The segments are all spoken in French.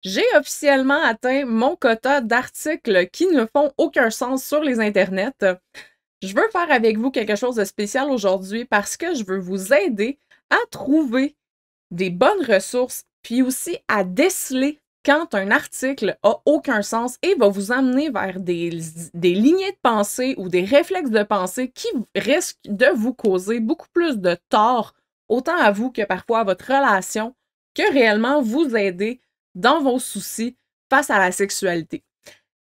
J'ai officiellement atteint mon quota d'articles qui ne font aucun sens sur les internets. Je veux faire avec vous quelque chose de spécial aujourd'hui parce que je veux vous aider à trouver des bonnes ressources, puis aussi à déceler quand un article a aucun sens et va vous amener vers des lignées de pensée ou des réflexes de pensée qui risquent de vous causer beaucoup plus de tort, autant à vous que parfois à votre relation, que réellement vous aider dans vos soucis face à la sexualité.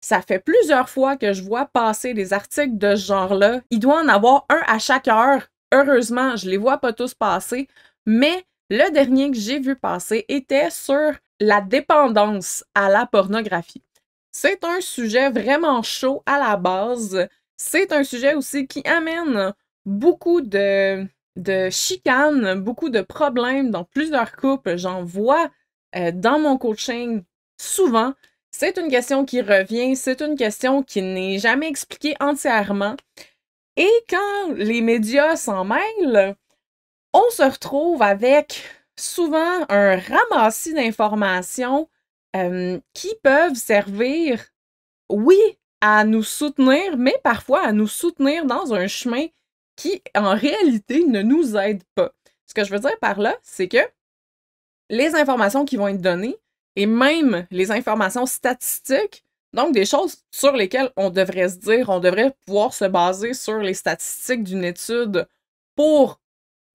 Ça fait plusieurs fois que je vois passer des articles de ce genre-là. Il doit en avoir un à chaque heure. Heureusement, je les vois pas tous passer, mais le dernier que j'ai vu passer était sur la dépendance à la pornographie. C'est un sujet vraiment chaud à la base. C'est un sujet aussi qui amène beaucoup de chicanes, beaucoup de problèmes dans plusieurs couples. J'en vois dans mon coaching souvent. C'est une question qui revient, c'est une question qui n'est jamais expliquée entièrement. Et quand les médias s'en mêlent, on se retrouve avec souvent un ramassis d'informations qui peuvent servir, oui, à nous soutenir, mais parfois à nous soutenir dans un chemin qui, en réalité, ne nous aide pas. Ce que je veux dire par là, c'est que les informations qui vont être données et même les informations statistiques, donc des choses sur lesquelles on devrait se dire, on devrait pouvoir se baser sur les statistiques d'une étude pour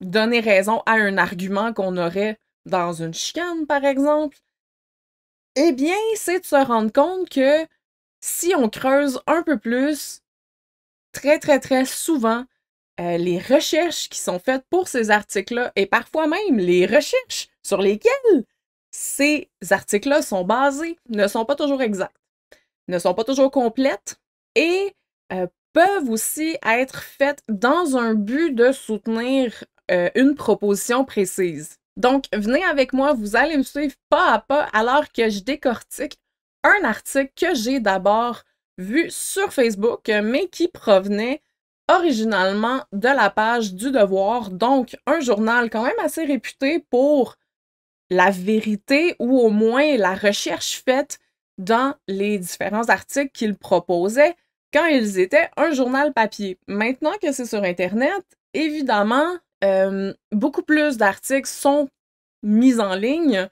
donner raison à un argument qu'on aurait dans une chicane, par exemple, eh bien, c'est de se rendre compte que si on creuse un peu plus, très, très, très souvent, les recherches qui sont faites pour ces articles-là et parfois même les recherches sur lesquelles ces articles-là sont basés ne sont pas toujours exacts, ne sont pas toujours complètes et peuvent aussi être faites dans un but de soutenir une proposition précise. Donc, venez avec moi, vous allez me suivre pas à pas alors que je décortique un article que j'ai d'abord vu sur Facebook, mais qui provenait originalement de la page du Devoir, donc un journal quand même assez réputé pour la vérité ou au moins la recherche faite dans les différents articles qu'ils proposaient quand ils étaient un journal papier. Maintenant que c'est sur Internet, évidemment, beaucoup plus d'articles sont mis en ligne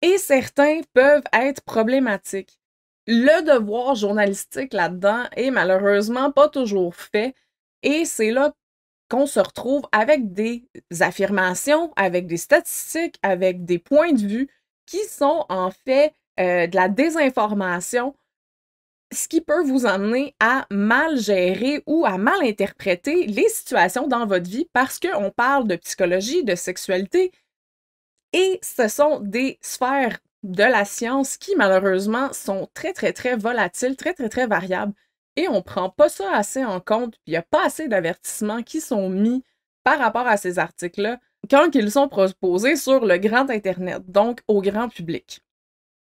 et certains peuvent être problématiques. Le devoir journalistique là-dedans est malheureusement pas toujours fait et c'est là qu'on se retrouve avec des affirmations, avec des statistiques, avec des points de vue qui sont en fait de la désinformation, ce qui peut vous amener à mal gérer ou à mal interpréter les situations dans votre vie parce qu'on parle de psychologie, de sexualité, et ce sont des sphères de la science qui, malheureusement, sont très, très, très volatiles, très, très, très variables. Et on prend pas ça assez en compte, puis il n'y a pas assez d'avertissements qui sont mis par rapport à ces articles-là quand ils sont proposés sur le grand Internet, donc au grand public.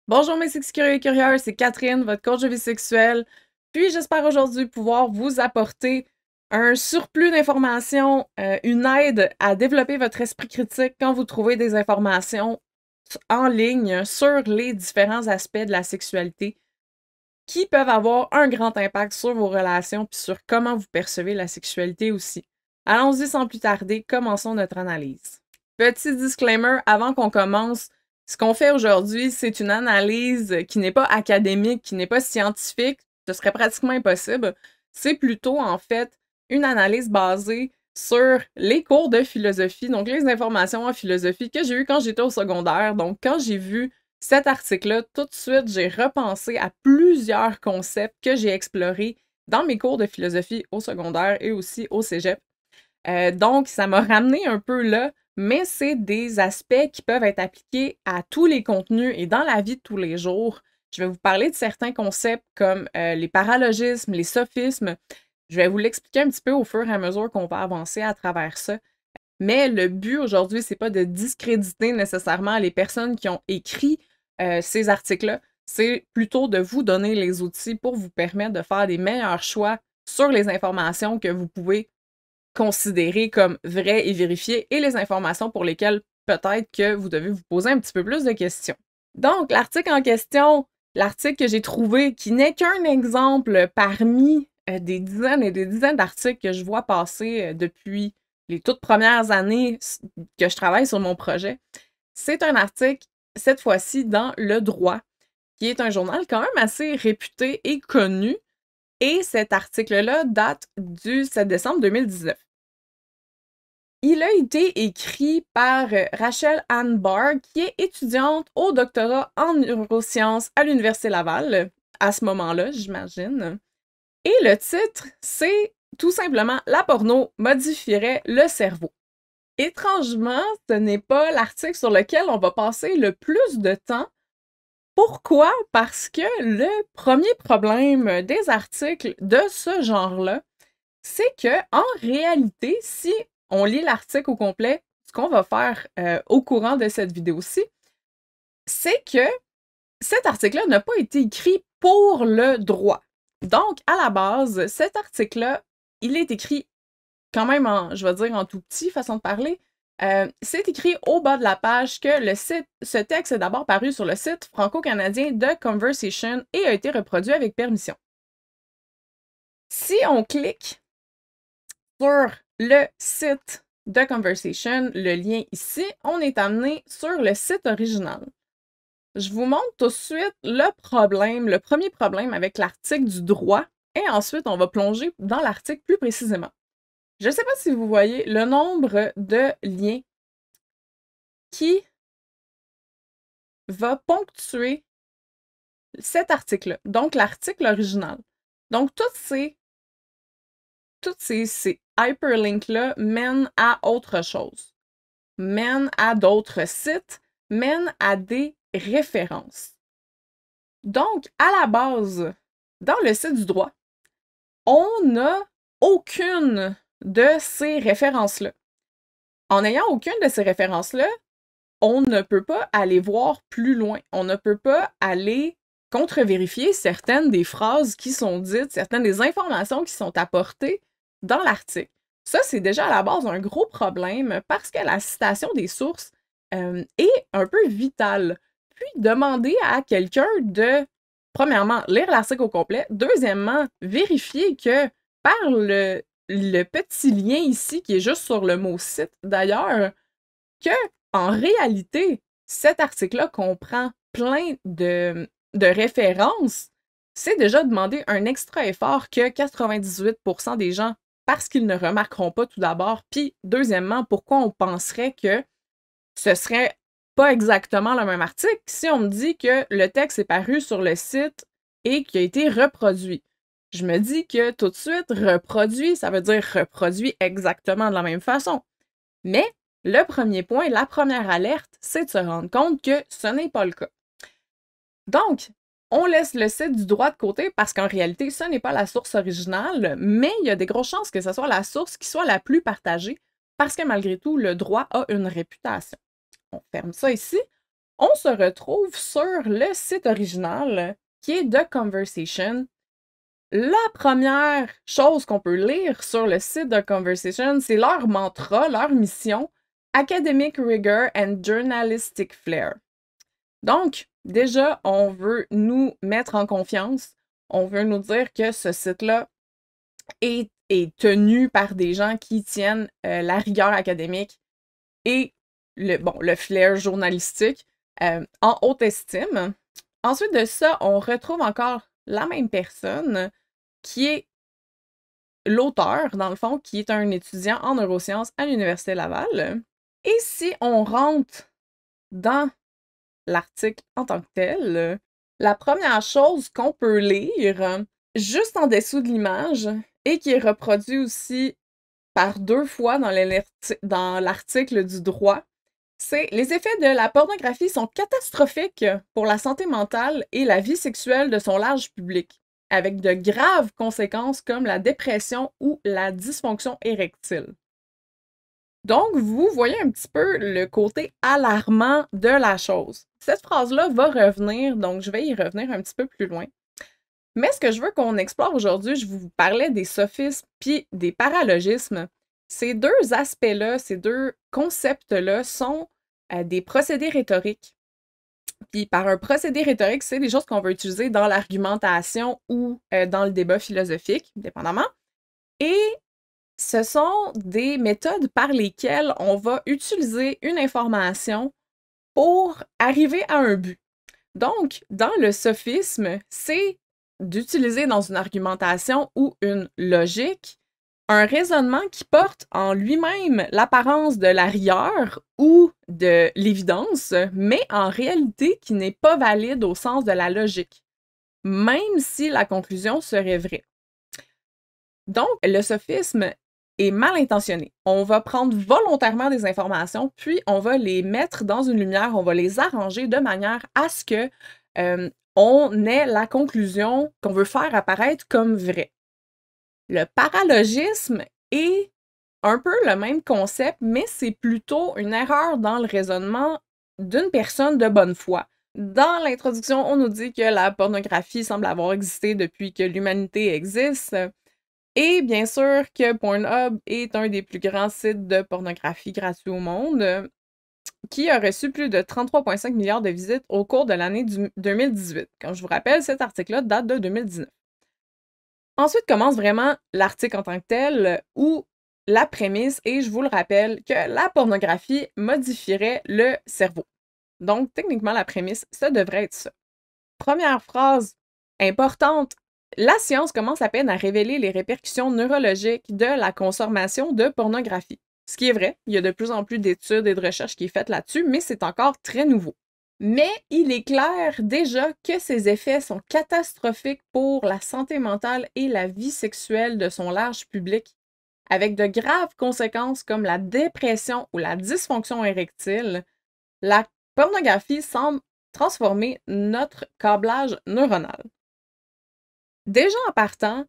Bonjour mes sexy curieux et curieuses, c'est Catherine, votre coach de vie sexuelle. Puis j'espère aujourd'hui pouvoir vous apporter un surplus d'informations, une aide à développer votre esprit critique quand vous trouvez des informations en ligne sur les différents aspects de la sexualité qui peuvent avoir un grand impact sur vos relations puis sur comment vous percevez la sexualité aussi. Allons-y sans plus tarder, commençons notre analyse. Petit disclaimer avant qu'on commence, ce qu'on fait aujourd'hui, c'est une analyse qui n'est pas académique, qui n'est pas scientifique, ce serait pratiquement impossible. C'est plutôt en fait une analyse basée sur les cours de philosophie, donc les informations en philosophie que j'ai eues quand j'étais au secondaire. Donc quand j'ai vu cet article-là, tout de suite, j'ai repensé à plusieurs concepts que j'ai explorés dans mes cours de philosophie au secondaire et aussi au cégep. Donc, ça m'a ramené un peu là, mais c'est des aspects qui peuvent être appliqués à tous les contenus et dans la vie de tous les jours. Je vais vous parler de certains concepts comme les paralogismes, les sophismes. Je vais vous l'expliquer un petit peu au fur et à mesure qu'on va avancer à travers ça. Mais le but aujourd'hui, c'est pas de discréditer nécessairement les personnes qui ont écrit ces articles-là. C'est plutôt de vous donner les outils pour vous permettre de faire des meilleurs choix sur les informations que vous pouvez considérer comme vraies et vérifiées et les informations pour lesquelles peut-être que vous devez vous poser un petit peu plus de questions. Donc, l'article en question, l'article que j'ai trouvé, qui n'est qu'un exemple parmi des dizaines et des dizaines d'articles que je vois passer depuis les toutes premières années que je travaille sur mon projet, c'est un article, cette fois-ci, dans Le Droit, qui est un journal quand même assez réputé et connu. Et cet article-là date du 7 décembre 2019. Il a été écrit par Rachel Ann Barr, qui est étudiante au doctorat en neurosciences à l'Université Laval, à ce moment-là, j'imagine. Et le titre, c'est tout simplement « La porno modifierait le cerveau ». Étrangement, ce n'est pas l'article sur lequel on va passer le plus de temps. Pourquoi? Parce que le premier problème des articles de ce genre-là, c'est que en réalité, si on lit l'article au complet, ce qu'on va faire au courant de cette vidéo-ci, c'est que cet article-là n'a pas été écrit pour le droit. Donc, à la base, cet article-là, il est écrit quand même en, je vais dire, en tout petit, façon de parler. C'est écrit au bas de la page que ce texte est d'abord paru sur le site franco-canadien de Conversation et a été reproduit avec permission. Si on clique sur le site de Conversation, le lien ici, on est amené sur le site original. Je vous montre tout de suite le premier problème avec l'article du droit, et ensuite on va plonger dans l'article plus précisément. Je ne sais pas si vous voyez le nombre de liens qui va ponctuer cet article-là, donc l'article original. Donc, ces hyperlinks-là mènent à autre chose, mènent à d'autres sites, mènent à des références. Donc, à la base, dans le site du droit, on n'a aucune de ces références-là. En n'ayant aucune de ces références-là, on ne peut pas aller voir plus loin. On ne peut pas aller contre-vérifier certaines des phrases qui sont dites, certaines des informations qui sont apportées dans l'article. Ça, c'est déjà à la base un gros problème parce que la citation des sources est un peu vitale. Puis, demander à quelqu'un de, premièrement, lire l'article au complet, deuxièmement, vérifier que par le petit lien ici, qui est juste sur le mot site d'ailleurs, que en réalité, cet article-là comprend plein de références, c'est déjà demander un extra effort que 98% des gens, parce qu'ils ne remarqueront pas tout d'abord, puis deuxièmement, pourquoi on penserait que ce serait pas exactement le même article si on me dit que le texte est paru sur le site et qu'il a été reproduit. Je me dis que tout de suite, reproduit, ça veut dire reproduit exactement de la même façon. Mais le premier point, la première alerte, c'est de se rendre compte que ce n'est pas le cas. Donc, on laisse le site du droit de côté parce qu'en réalité, ce n'est pas la source originale, mais il y a des grosses chances que ce soit la source qui soit la plus partagée parce que malgré tout, le droit a une réputation. On ferme ça ici. On se retrouve sur le site original qui est The Conversation. La première chose qu'on peut lire sur le site de Conversation, c'est leur mantra, leur mission, Academic Rigor and Journalistic Flair. Donc, déjà, on veut nous mettre en confiance. On veut nous dire que ce site-là est tenu par des gens qui tiennent la rigueur académique et le flair journalistique en haute estime. Ensuite de ça, on retrouve encore la même personne qui est l'auteur, dans le fond, qui est un étudiant en neurosciences à l'Université Laval. Et si on rentre dans l'article en tant que tel, la première chose qu'on peut lire, juste en dessous de l'image, et qui est reproduit aussi par 2 fois dans l'article du droit, c'est « Les effets de la pornographie sont catastrophiques pour la santé mentale et la vie sexuelle de son large public, avec de graves conséquences comme la dépression ou la dysfonction érectile. » Donc, vous voyez un petit peu le côté alarmant de la chose. Cette phrase-là va revenir, donc je vais y revenir un petit peu plus loin. Mais ce que je veux qu'on explore aujourd'hui, je vous parlais des sophismes puis des paralogismes. Ces deux aspects-là, ces deux concepts-là sont des procédés rhétoriques Puis par un procédé rhétorique, c'est des choses qu'on va utiliser dans l'argumentation ou dans le débat philosophique, dépendamment. Et ce sont des méthodes par lesquelles on va utiliser une information pour arriver à un but. Donc, dans le sophisme, c'est d'utiliser dans une argumentation ou une logique un raisonnement qui porte en lui-même l'apparence de la rigueur ou de l'évidence, mais en réalité qui n'est pas valide au sens de la logique, même si la conclusion serait vraie. Donc, le sophisme est mal intentionné. On va prendre volontairement des informations, puis on va les mettre dans une lumière, on va les arranger de manière à ce que on ait la conclusion qu'on veut faire apparaître comme vraie. Le paralogisme est un peu le même concept, mais c'est plutôt une erreur dans le raisonnement d'une personne de bonne foi. Dans l'introduction, on nous dit que la pornographie semble avoir existé depuis que l'humanité existe. Et bien sûr que Pornhub est un des plus grands sites de pornographie gratuits au monde, qui a reçu plus de 33,5 milliards de visites au cours de l'année 2018. Comme je vous rappelle, cet article-là date de 2019. Ensuite commence vraiment l'article en tant que tel, où la prémisse est, je vous le rappelle, que la pornographie modifierait le cerveau. Donc, techniquement, la prémisse, ça devrait être ça. Première phrase importante. La science commence à peine à révéler les répercussions neurologiques de la consommation de pornographie. Ce qui est vrai, il y a de plus en plus d'études et de recherches qui est faites là-dessus, mais c'est encore très nouveau. Mais il est clair déjà que ces effets sont catastrophiques pour la santé mentale et la vie sexuelle de son large public, avec de graves conséquences comme la dépression ou la dysfonction érectile. La pornographie semble transformer notre câblage neuronal. Déjà en partant,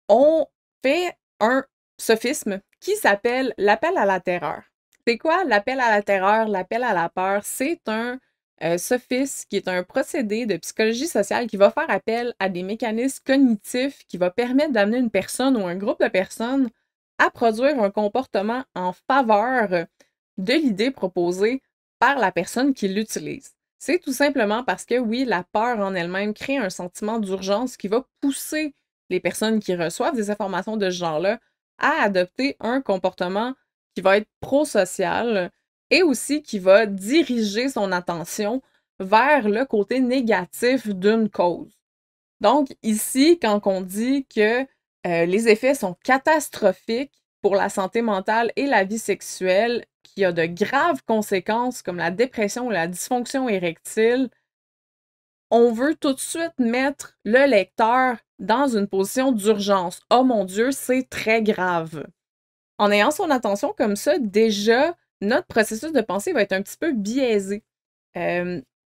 on fait un sophisme qui s'appelle l'appel à la terreur. C'est quoi l'appel à la terreur, l'appel à la peur? C'est un sophisme qui est un procédé de psychologie sociale qui va faire appel à des mécanismes cognitifs qui va permettre d'amener une personne ou un groupe de personnes à produire un comportement en faveur de l'idée proposée par la personne qui l'utilise. C'est tout simplement parce que, oui, la peur en elle-même crée un sentiment d'urgence qui va pousser les personnes qui reçoivent des informations de ce genre-là à adopter un comportement qui va être prosocial et aussi qui va diriger son attention vers le côté négatif d'une cause. Donc, ici, quand on dit que les effets sont catastrophiques pour la santé mentale et la vie sexuelle, qu'il y a de graves conséquences comme la dépression ou la dysfonction érectile, on veut tout de suite mettre le lecteur dans une position d'urgence. Oh mon Dieu, c'est très grave. En ayant son attention comme ça, déjà, notre processus de pensée va être un petit peu biaisé.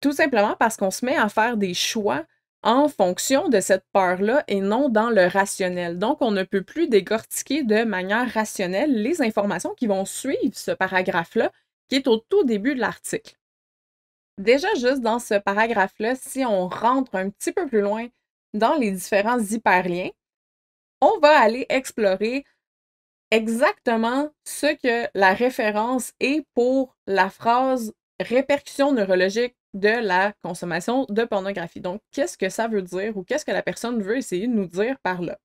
Tout simplement parce qu'on se met à faire des choix en fonction de cette peur-là et non dans le rationnel. Donc, on ne peut plus décortiquer de manière rationnelle les informations qui vont suivre ce paragraphe-là, qui est au tout début de l'article. Déjà, juste dans ce paragraphe-là, si on rentre un petit peu plus loin dans les différents hyperliens, on va aller explorer exactement ce que la référence est pour la phrase répercussion neurologique de la consommation de pornographie. Donc, qu'est-ce que ça veut dire ou qu'est-ce que la personne veut essayer de nous dire par là?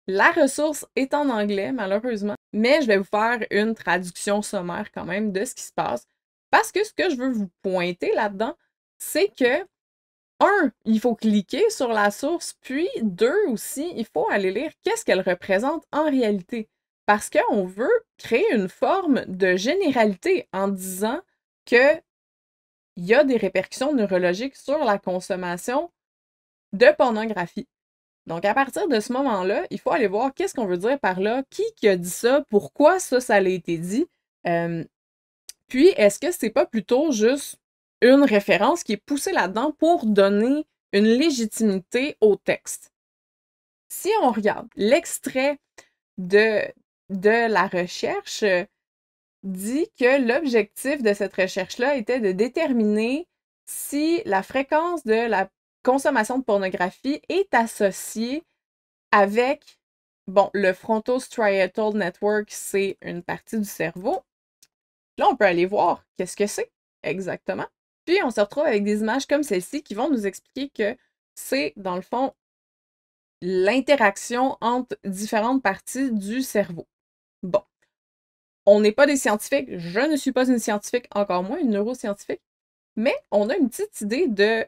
La ressource est en anglais, malheureusement, mais je vais vous faire une traduction sommaire quand même de ce qui se passe. Parce que ce que je veux vous pointer là-dedans, c'est que, un, il faut cliquer sur la source, puis deux aussi, il faut aller lire qu'est-ce qu'elle représente en réalité. Parce qu'on veut créer une forme de généralité en disant qu'il y a des répercussions neurologiques sur la consommation de pornographie. Donc, à partir de ce moment-là, il faut aller voir qu'est-ce qu'on veut dire par là, qui a dit ça, pourquoi ça a été dit. Puis, est-ce que c'est pas plutôt juste une référence qui est poussée là-dedans pour donner une légitimité au texte? Si on regarde l'extrait de la recherche, dit que l'objectif de cette recherche-là était de déterminer si la fréquence de la consommation de pornographie est associée avec, bon, le frontostriatal network, c'est une partie du cerveau. Là, on peut aller voir qu'est-ce que c'est exactement. Puis on se retrouve avec des images comme celle-ci qui vont nous expliquer que c'est, dans le fond, l'interaction entre différentes parties du cerveau. Bon, on n'est pas des scientifiques, je ne suis pas une scientifique, encore moins une neuroscientifique, mais on a une petite idée de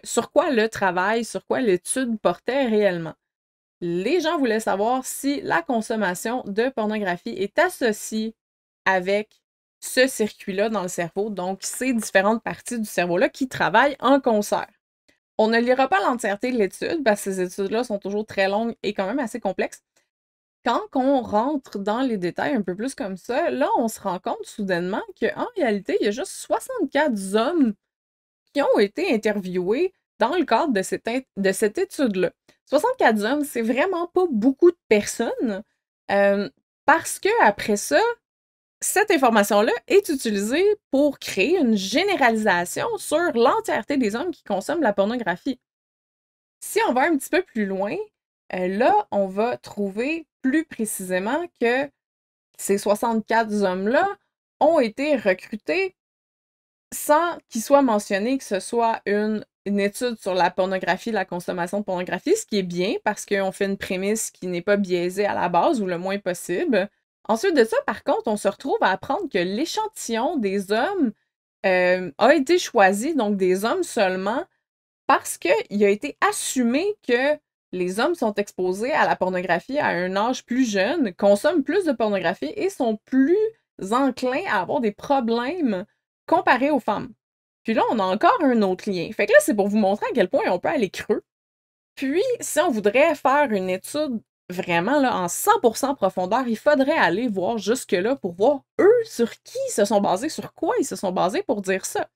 sur quoi le travail, sur quoi l'étude portait réellement. Les gens voulaient savoir si la consommation de pornographie est associée avec ce circuit-là dans le cerveau, donc ces différentes parties du cerveau-là qui travaillent en concert. On ne lira pas l'entièreté de l'étude parce que ces études-là sont toujours très longues et quand même assez complexes. Quand on rentre dans les détails un peu plus comme ça, là, on se rend compte soudainement qu'en réalité, il y a juste 64 hommes qui ont été interviewés dans le cadre de cette étude-là. 64 hommes, c'est vraiment pas beaucoup de personnes parce que après ça, cette information-là est utilisée pour créer une généralisation sur l'entièreté des hommes qui consomment la pornographie. Si on va un petit peu plus loin, là, on va trouver plus précisément que ces 64 hommes-là ont été recrutés sans qu'il soit mentionné que ce soit une étude sur la pornographie, la consommation de pornographie, ce qui est bien parce qu'on fait une prémisse qui n'est pas biaisée à la base ou le moins possible. Ensuite de ça, par contre, on se retrouve à apprendre que l'échantillon des hommes a été choisi, donc des hommes seulement, parce qu'il a été assumé que les hommes sont exposés à la pornographie à un âge plus jeune, consomment plus de pornographie et sont plus enclins à avoir des problèmes comparés aux femmes. Puis là, on a encore un autre lien. Fait que là, c'est pour vous montrer à quel point on peut aller creux. Puis, si on voudrait faire une étude vraiment là, en 100% profondeur, il faudrait aller voir jusque-là pour voir eux sur qui ils se sont basés, sur quoi ils se sont basés pour dire ça.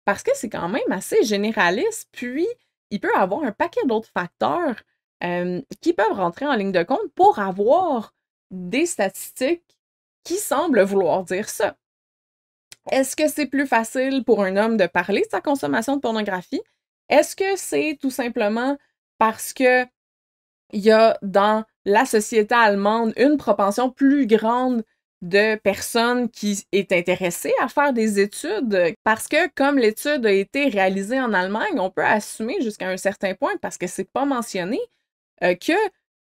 Parce que c'est quand même assez généraliste, puis il peut y avoir un paquet d'autres facteurs qui peuvent rentrer en ligne de compte pour avoir des statistiques qui semblent vouloir dire ça. Est-ce que c'est plus facile pour un homme de parler de sa consommation de pornographie? Est-ce que c'est tout simplement parce que il y a dans la société allemande une propension plus grande de personnes qui est intéressée à faire des études parce que comme l'étude a été réalisée en Allemagne, on peut assumer jusqu'à un certain point parce que c'est pas mentionné que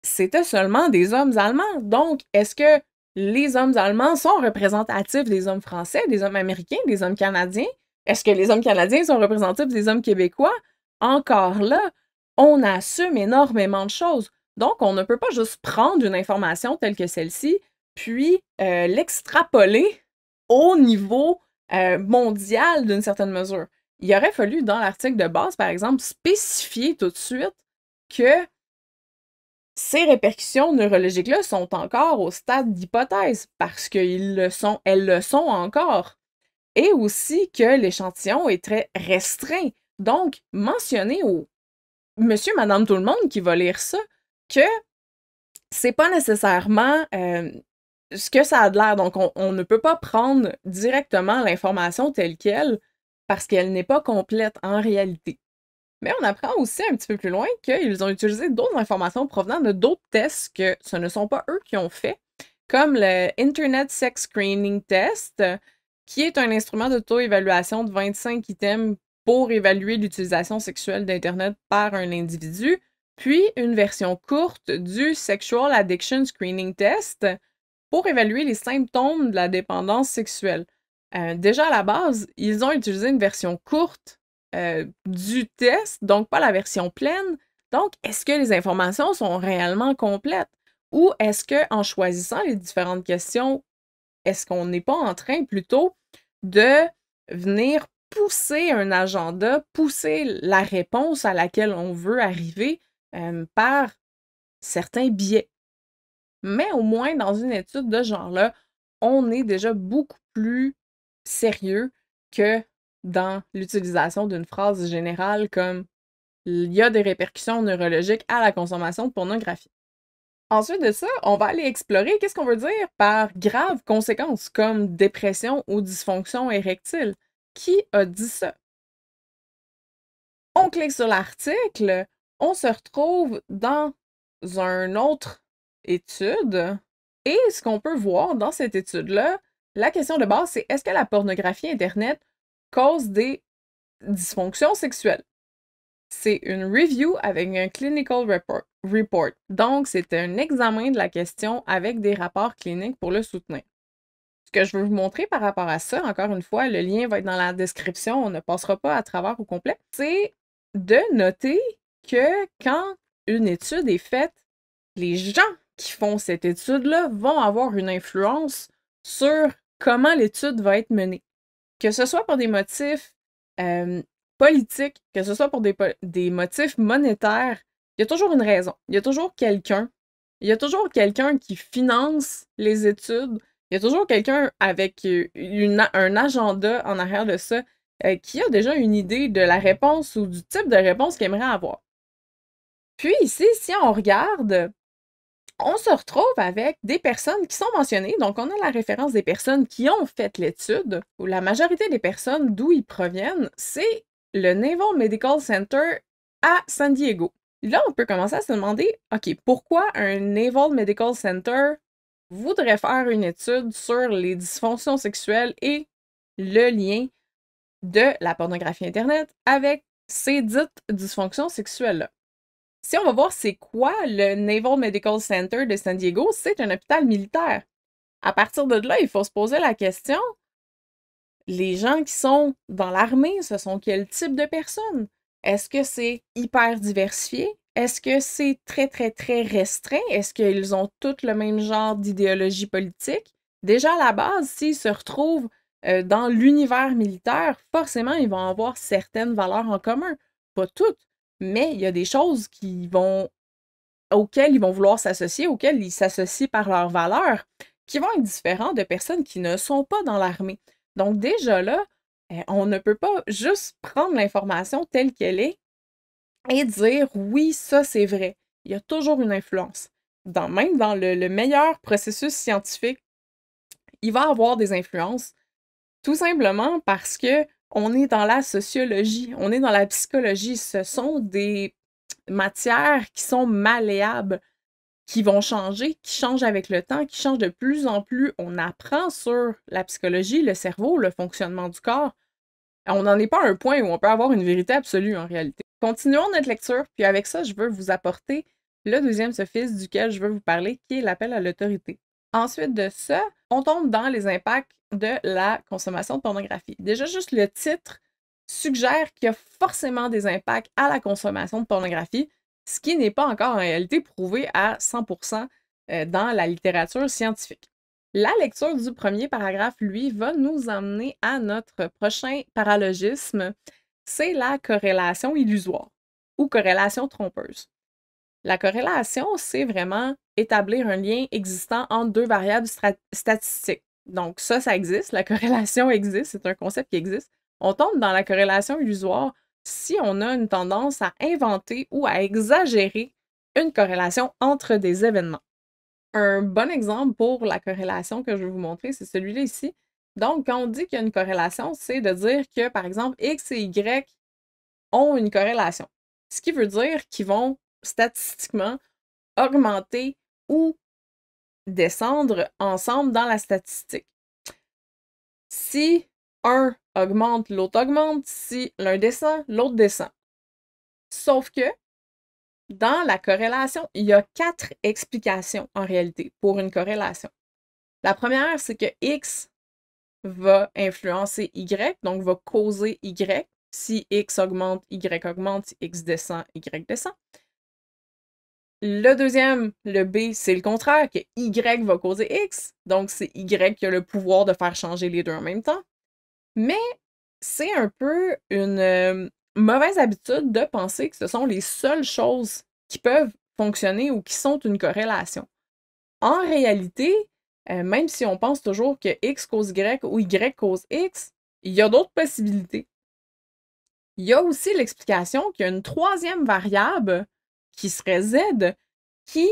c'était seulement des hommes allemands. Donc, est-ce que les hommes allemands sont représentatifs des hommes français, des hommes américains, des hommes canadiens? Est-ce que les hommes canadiens sont représentatifs des hommes québécois? Encore là, on assume énormément de choses. Donc, on ne peut pas juste prendre une information telle que celle-ci, puis l'extrapoler au niveau mondial d'une certaine mesure. Il aurait fallu, dans l'article de base, par exemple, spécifier tout de suite que ces répercussions neurologiques-là sont encore au stade d'hypothèse, parce qu'elles le sont encore. Et aussi que l'échantillon est très restreint. Donc, mentionner au monsieur, madame, tout le monde qui va lire ça, que c'est pas nécessairement ce que ça a de l'air. Donc, on ne peut pas prendre directement l'information telle qu'elle parce qu'elle n'est pas complète en réalité. Mais on apprend aussi un petit peu plus loin qu'ils ont utilisé d'autres informations provenant de d'autres tests que ce ne sont pas eux qui ont fait, comme le Internet Sex Screening Test, qui est un instrument d'auto-évaluation de 25 items pour évaluer l'utilisation sexuelle d'Internet par un individu, puis une version courte du Sexual Addiction Screening Test pour évaluer les symptômes de la dépendance sexuelle. Déjà à la base, ils ont utilisé une version courte du test, donc pas la version pleine. Donc, est-ce que les informations sont réellement complètes? Ou est-ce qu'en choisissant les différentes questions, est-ce qu'on n'est pas en train plutôt de venir pousser un agenda, pousser la réponse à laquelle on veut arriver par certains biais? Mais au moins, dans une étude de ce genre-là, on est déjà beaucoup plus sérieux que dans l'utilisation d'une phrase générale comme il y a des répercussions neurologiques à la consommation de pornographie. Ensuite de ça, on va aller explorer qu'est-ce qu'on veut dire par graves conséquences comme dépression ou dysfonction érectile. Qui a dit ça? On clique sur l'article, on se retrouve dans une autre étude et ce qu'on peut voir dans cette étude-là, la question de base, c'est est-ce que la pornographie Internet cause des dysfonctions sexuelles. C'est une review avec un clinical report. Donc, c'est un examen de la question avec des rapports cliniques pour le soutenir. Ce que je veux vous montrer par rapport à ça, encore une fois, le lien va être dans la description, on ne passera pas à travers au complet, c'est de noter que quand une étude est faite, les gens qui font cette étude-là vont avoir une influence sur comment l'étude va être menée. Que ce soit pour des motifs politiques, que ce soit pour des motifs monétaires, il y a toujours une raison. Il y a toujours quelqu'un. Il y a toujours quelqu'un qui finance les études. Il y a toujours quelqu'un avec un agenda en arrière de ça qui a déjà une idée de la réponse ou du type de réponse qu'il aimerait avoir. Puis ici, si on regarde, on se retrouve avec des personnes qui sont mentionnées. Donc, on a la référence des personnes qui ont fait l'étude, ou la majorité des personnes d'où ils proviennent, c'est le Naval Medical Center à San Diego. Là, on peut commencer à se demander, OK, pourquoi un Naval Medical Center voudrait faire une étude sur les dysfonctions sexuelles et le lien de la pornographie Internet avec ces dites dysfonctions sexuelles-là? Si on va voir c'est quoi le Naval Medical Center de San Diego, c'est un hôpital militaire. À partir de là, il faut se poser la question, les gens qui sont dans l'armée, ce sont quel type de personnes? Est-ce que c'est hyper diversifié? Est-ce que c'est très, très, très restreint? Est-ce qu'ils ont tous le même genre d'idéologie politique? Déjà, à la base, s'ils se retrouvent dans l'univers militaire, forcément, ils vont avoir certaines valeurs en commun. Pas toutes, mais il y a des choses auxquelles ils vont vouloir s'associer, auxquelles ils s'associent par leurs valeurs, qui vont être différents de personnes qui ne sont pas dans l'armée. Donc déjà là, on ne peut pas juste prendre l'information telle qu'elle est et dire oui, ça c'est vrai. Il y a toujours une influence. Même dans le meilleur processus scientifique, il va y avoir des influences, tout simplement parce que on est dans la sociologie, on est dans la psychologie. Ce sont des matières qui sont malléables, qui vont changer, qui changent avec le temps, qui changent de plus en plus. On apprend sur la psychologie, le cerveau, le fonctionnement du corps. On n'en est pas à un point où on peut avoir une vérité absolue en réalité. Continuons notre lecture, puis avec ça, je veux vous apporter le deuxième sophisme duquel je veux vous parler, qui est l'appel à l'autorité. Ensuite de ça, on tombe dans les impacts de la consommation de pornographie. Déjà, juste le titre suggère qu'il y a forcément des impacts à la consommation de pornographie, ce qui n'est pas encore en réalité prouvé à 100% dans la littérature scientifique. La lecture du premier paragraphe, lui, va nous emmener à notre prochain paralogisme, c'est la corrélation illusoire ou corrélation trompeuse. La corrélation, c'est vraiment établir un lien existant entre deux variables statistiques. Donc ça existe, la corrélation existe, c'est un concept qui existe. On tombe dans la corrélation illusoire si on a une tendance à inventer ou à exagérer une corrélation entre des événements. Un bon exemple pour la corrélation que je vais vous montrer, c'est celui-là ici. Donc, quand on dit qu'il y a une corrélation, c'est de dire que, par exemple, X et Y ont une corrélation. Ce qui veut dire qu'ils vont statistiquement augmenter ou descendre ensemble dans la statistique. Si un augmente, l'autre augmente. Si l'un descend, l'autre descend. Sauf que dans la corrélation, il y a 4 explications en réalité pour une corrélation. La première, c'est que X va influencer Y, donc va causer Y. Si X augmente, Y augmente. Si X descend, Y descend. Le deuxième, le B, c'est le contraire, que Y va causer X. Donc, c'est Y qui a le pouvoir de faire changer les deux en même temps. Mais c'est un peu une mauvaise habitude de penser que ce sont les seules choses qui peuvent fonctionner ou qui sont une corrélation. En réalité, même si on pense toujours que X cause Y ou Y cause X, il y a d'autres possibilités. Il y a aussi l'explication qu'il y a une troisième variable qui serait Z qui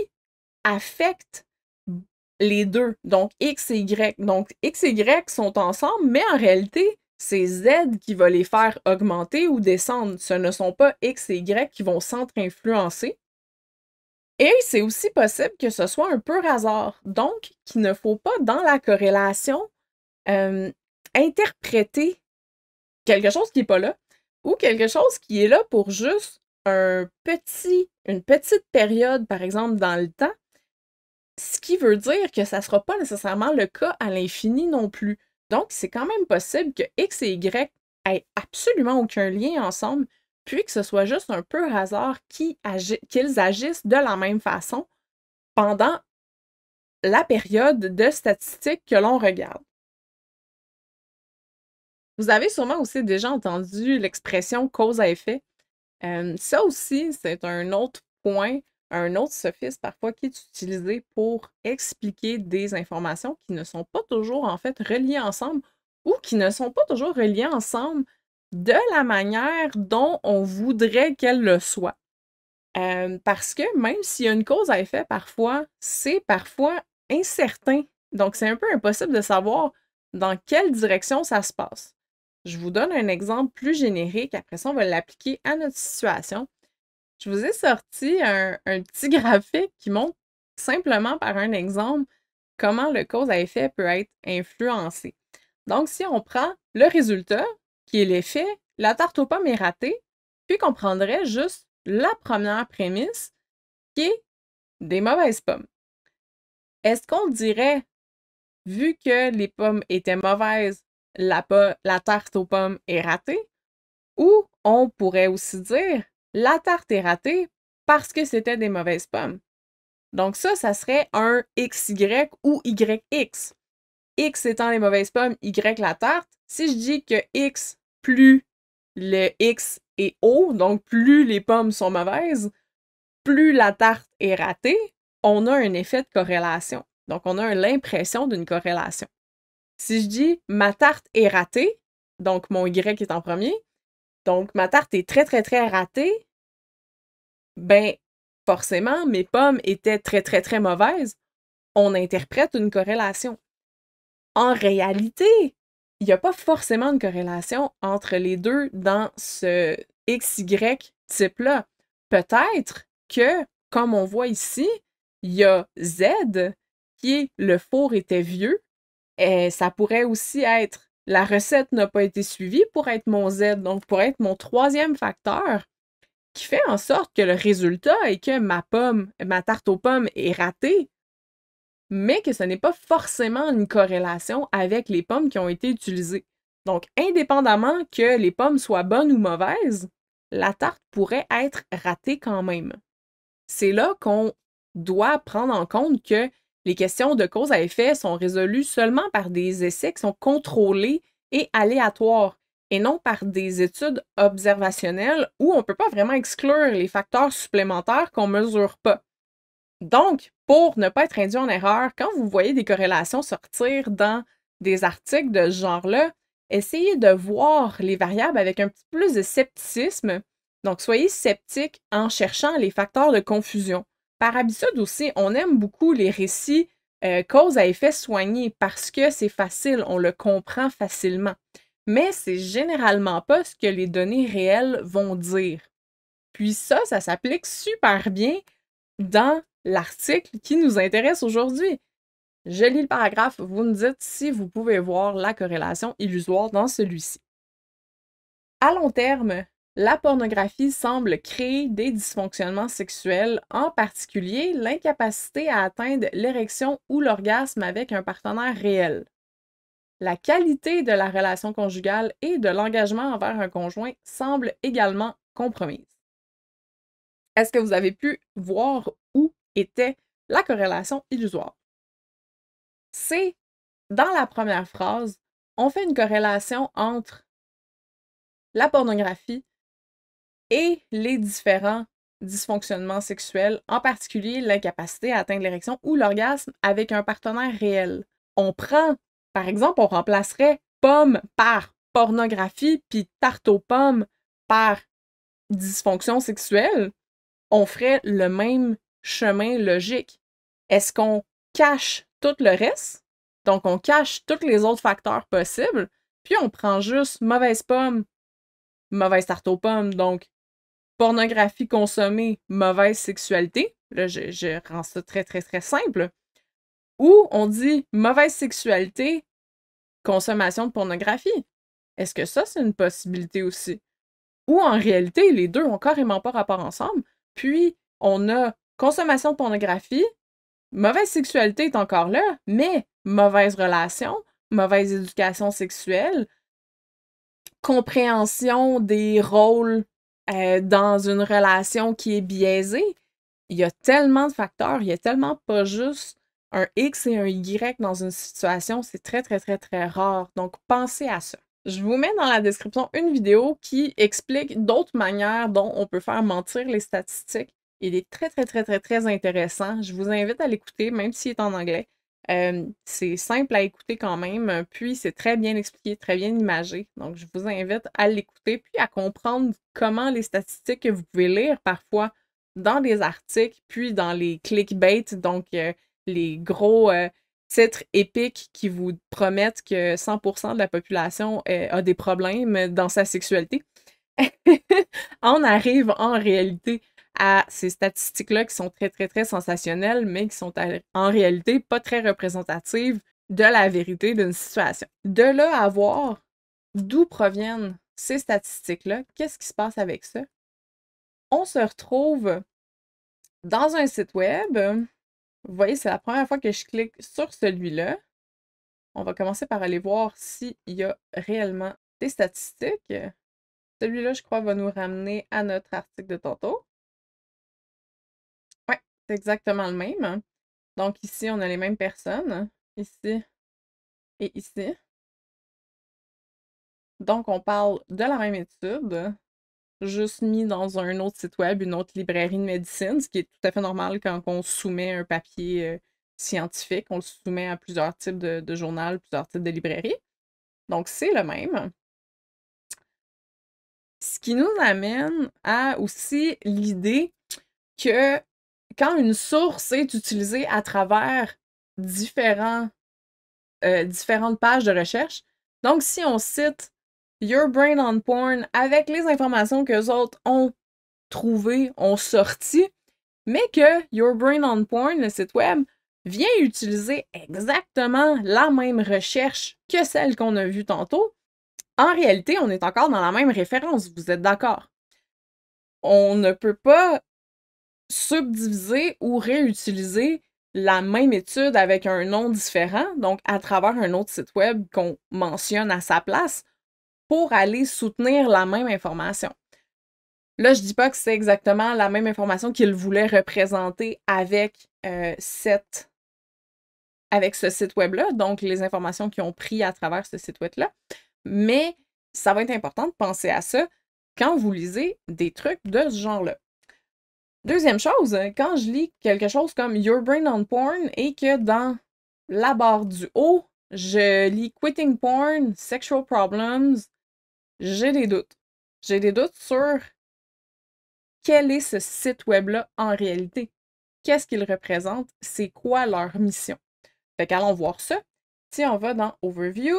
affecte les deux, donc X et Y. Donc X et Y sont ensemble, mais en réalité, c'est Z qui va les faire augmenter ou descendre. Ce ne sont pas X et Y qui vont s'entre-influencer. Et c'est aussi possible que ce soit un pur hasard. Donc, qu'il ne faut pas, dans la corrélation, interpréter quelque chose qui est pas là, ou quelque chose qui est là pour juste une petite période, par exemple, dans le temps, ce qui veut dire que ça sera pas nécessairement le cas à l'infini non plus. Donc, c'est quand même possible que X et Y aient absolument aucun lien ensemble, puis que ce soit juste un peu hasard qu'ils agissent de la même façon pendant la période de statistiques que l'on regarde. Vous avez sûrement aussi déjà entendu l'expression cause à effet. Ça aussi, c'est un autre point, un autre sophisme parfois qui est utilisé pour expliquer des informations qui ne sont pas toujours en fait reliées ensemble ou qui ne sont pas toujours reliées ensemble de la manière dont on voudrait qu'elles le soient. Parce que même s'il y a une cause à effet, parfois, c'est parfois incertain. Donc, c'est un peu impossible de savoir dans quelle direction ça se passe. Je vous donne un exemple plus générique, après ça, on va l'appliquer à notre situation. Je vous ai sorti un petit graphique qui montre simplement par un exemple comment le cause à effet peut être influencé. Donc, si on prend le résultat, qui est l'effet, la tarte aux pommes est ratée, puis qu'on prendrait juste la première prémisse, qui est des mauvaises pommes. Est-ce qu'on dirait, vu que les pommes étaient mauvaises, la tarte aux pommes est ratée? Ou on pourrait aussi dire, la tarte est ratée parce que c'était des mauvaises pommes. Donc ça serait un XY ou YX. X étant les mauvaises pommes, Y la tarte. Si je dis que X plus le X est haut, donc plus les pommes sont mauvaises, plus la tarte est ratée, on a un effet de corrélation. Donc, on a l'impression d'une corrélation. Si je dis ma tarte est ratée, donc mon Y est en premier, donc ma tarte est très, très, très ratée, ben forcément, mes pommes étaient très, très, très mauvaises. On interprète une corrélation. En réalité, il n'y a pas forcément une corrélation entre les deux dans ce XY type-là. Peut-être que, comme on voit ici, il y a Z, qui est le four était vieux, et ça pourrait aussi être la recette n'a pas été suivie pour être mon Z, donc pour être mon troisième facteur, qui fait en sorte que le résultat est que ma tarte aux pommes est ratée, mais que ce n'est pas forcément une corrélation avec les pommes qui ont été utilisées. Donc, indépendamment que les pommes soient bonnes ou mauvaises, la tarte pourrait être ratée quand même. C'est là qu'on doit prendre en compte que les questions de cause à effet sont résolues seulement par des essais qui sont contrôlés et aléatoires, et non par des études observationnelles où on ne peut pas vraiment exclure les facteurs supplémentaires qu'on ne mesure pas. Donc, pour ne pas être induit en erreur, quand vous voyez des corrélations sortir dans des articles de ce genre-là, essayez de voir les variables avec un petit peu plus de scepticisme. Donc, soyez sceptique en cherchant les facteurs de confusion. Par habitude aussi, on aime beaucoup les récits cause à effet soignés parce que c'est facile, on le comprend facilement. Mais c'est généralement pas ce que les données réelles vont dire. Puis ça s'applique super bien dans l'article qui nous intéresse aujourd'hui. Je lis le paragraphe, vous me dites si vous pouvez voir la corrélation illusoire dans celui-ci. À long terme, la pornographie semble créer des dysfonctionnements sexuels, en particulier l'incapacité à atteindre l'érection ou l'orgasme avec un partenaire réel. La qualité de la relation conjugale et de l'engagement envers un conjoint semble également compromise. Est-ce que vous avez pu voir où était la corrélation illusoire? C'est dans la première phrase, on fait une corrélation entre la pornographie et les différents dysfonctionnements sexuels, en particulier l'incapacité à atteindre l'érection ou l'orgasme avec un partenaire réel. On prend, par exemple, on remplacerait pomme par pornographie, puis tarte aux pommes par dysfonction sexuelle, on ferait le même chemin logique. Est-ce qu'on cache tout le reste? Donc, on cache tous les autres facteurs possibles, puis on prend juste mauvaise pomme, mauvaise tarte aux pommes, donc pornographie consommée, mauvaise sexualité. Là, je rends ça très, très, très simple. Ou on dit mauvaise sexualité, consommation de pornographie. Est-ce que ça, c'est une possibilité aussi? Ou en réalité, les deux ont carrément pas rapport ensemble, puis on a consommation de pornographie, mauvaise sexualité est encore là, mais mauvaise relation, mauvaise éducation sexuelle, compréhension des rôles dans une relation qui est biaisée. Il y a tellement de facteurs, il y a tellement pas juste un X et un Y dans une situation, c'est très, très, très, très rare. Donc, pensez à ça. Je vous mets dans la description une vidéo qui explique d'autres manières dont on peut faire mentir les statistiques. Il est très, très, très, très, très intéressant. Je vous invite à l'écouter, même s'il est en anglais. C'est simple à écouter quand même, puis c'est très bien expliqué, très bien imagé. Donc, je vous invite à l'écouter, puis à comprendre comment les statistiques que vous pouvez lire parfois dans des articles, puis dans les clickbait, donc les gros titres épiques qui vous promettent que 100% de la population a des problèmes dans sa sexualité. On arrive en réalité à ces statistiques-là qui sont très, très, très sensationnelles, mais qui sont en réalité pas très représentatives de la vérité d'une situation. De là à voir d'où proviennent ces statistiques-là, qu'est-ce qui se passe avec ça? On se retrouve dans un site web. Vous voyez, c'est la première fois que je clique sur celui-là. On va commencer par aller voir s'il y a réellement des statistiques. Celui-là, je crois, va nous ramener à notre article de tantôt. Ouais, c'est exactement le même. Donc ici, on a les mêmes personnes. Ici et ici. Donc, on parle de la même étude, juste mis dans un autre site web, une autre librairie de médecine, ce qui est tout à fait normal quand on soumet un papier scientifique. On le soumet à plusieurs types de journaux, plusieurs types de librairies. Donc, c'est le même. Ce qui nous amène à aussi l'idée que quand une source est utilisée à travers différentes pages de recherche, donc si on cite Your Brain on Porn avec les informations que les autres ont trouvées, ont sorties, mais que Your Brain on Porn, le site web, vient utiliser exactement la même recherche que celle qu'on a vue tantôt, en réalité, on est encore dans la même référence, vous êtes d'accord? On ne peut pas subdiviser ou réutiliser la même étude avec un nom différent, donc à travers un autre site web qu'on mentionne à sa place, pour aller soutenir la même information. Là, je dis pas que c'est exactement la même information qu'il voulait représenter avec, avec ce site web-là, donc les informations qu'ils ont pris à travers ce site web-là, mais ça va être important de penser à ça quand vous lisez des trucs de ce genre-là. Deuxième chose, quand je lis quelque chose comme Your Brain on Porn et que dans la barre du haut, je lis Quitting Porn, Sexual Problems, j'ai des doutes. J'ai des doutes sur quel est ce site web-là en réalité. Qu'est-ce qu'il représente? C'est quoi leur mission? Fait qu'allons voir ça. Si on va dans Overview,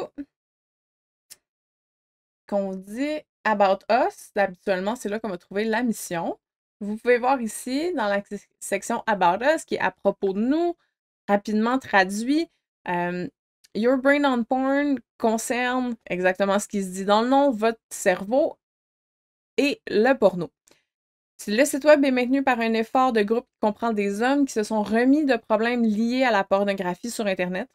qu'on dit About Us, habituellement, c'est là qu'on va trouver la mission. Vous pouvez voir ici, dans la section About Us, qui est à propos de nous, rapidement traduit. Your Brain on Porn concerne exactement ce qui se dit dans le nom, votre cerveau et le porno. Le site web est maintenu par un effort de groupe qui comprend des hommes qui se sont remis de problèmes liés à la pornographie sur Internet.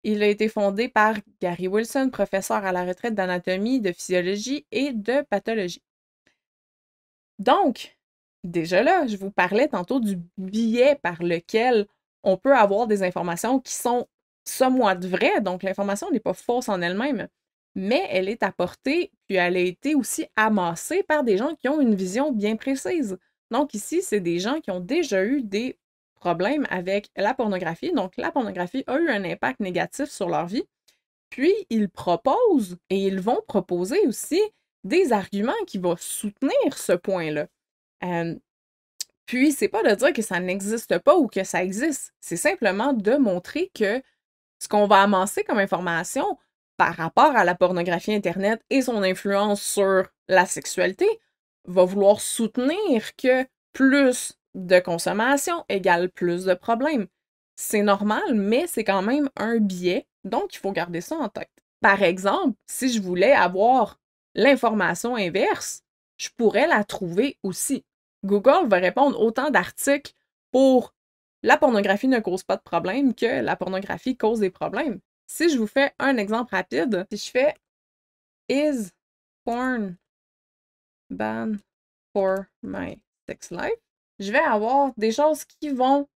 Il a été fondé par Gary Wilson, professeur à la retraite d'anatomie, de physiologie et de pathologie. Donc, déjà là, je vous parlais tantôt du biais par lequel on peut avoir des informations qui sont somewhat vraies, donc l'information n'est pas fausse en elle-même, mais elle est apportée, puis elle a été aussi amassée par des gens qui ont une vision bien précise. Donc ici, c'est des gens qui ont déjà eu des problèmes avec la pornographie, donc la pornographie a eu un impact négatif sur leur vie, puis ils proposent et ils vont proposer aussi des arguments qui vont soutenir ce point-là. Puis, c'est pas de dire que ça n'existe pas ou que ça existe, c'est simplement de montrer que ce qu'on va amasser comme information par rapport à la pornographie Internet et son influence sur la sexualité va vouloir soutenir que plus de consommation égale plus de problèmes. C'est normal, mais c'est quand même un biais, donc il faut garder ça en tête. Par exemple, si je voulais avoir l'information inverse, je pourrais la trouver aussi. Google va répondre autant d'articles pour la pornographie ne cause pas de problème que la pornographie cause des problèmes. Si je vous fais un exemple rapide, si je fais Is porn banned for my sex life, je vais avoir des choses qui vont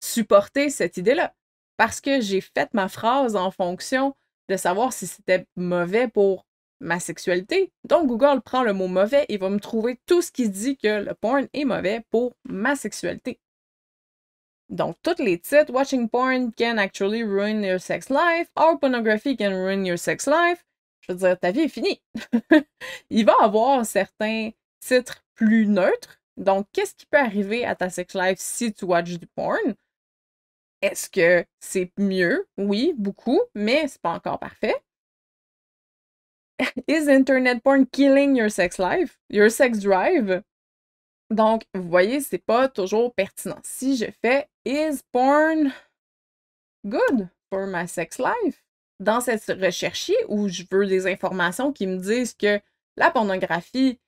supporter cette idée-là. Parce que j'ai fait ma phrase en fonction de savoir si c'était mauvais pour ma sexualité. Donc, Google prend le mot mauvais et va me trouver tout ce qui dit que le porn est mauvais pour ma sexualité. Donc, tous les titres, Watching porn can actually ruin your sex life, or pornography can ruin your sex life. Je veux dire, ta vie est finie. Il va y avoir certains titres plus neutres. Donc, qu'est-ce qui peut arriver à ta sex life si tu watches du porn? Est-ce que c'est mieux? Oui, beaucoup, mais c'est pas encore parfait. Is internet porn killing your sex life? Your sex drive? Donc, vous voyez, c'est pas toujours pertinent. Si je fais Is porn good for my sex life? Dans cette recherche où je veux des informations qui me disent que la pornographie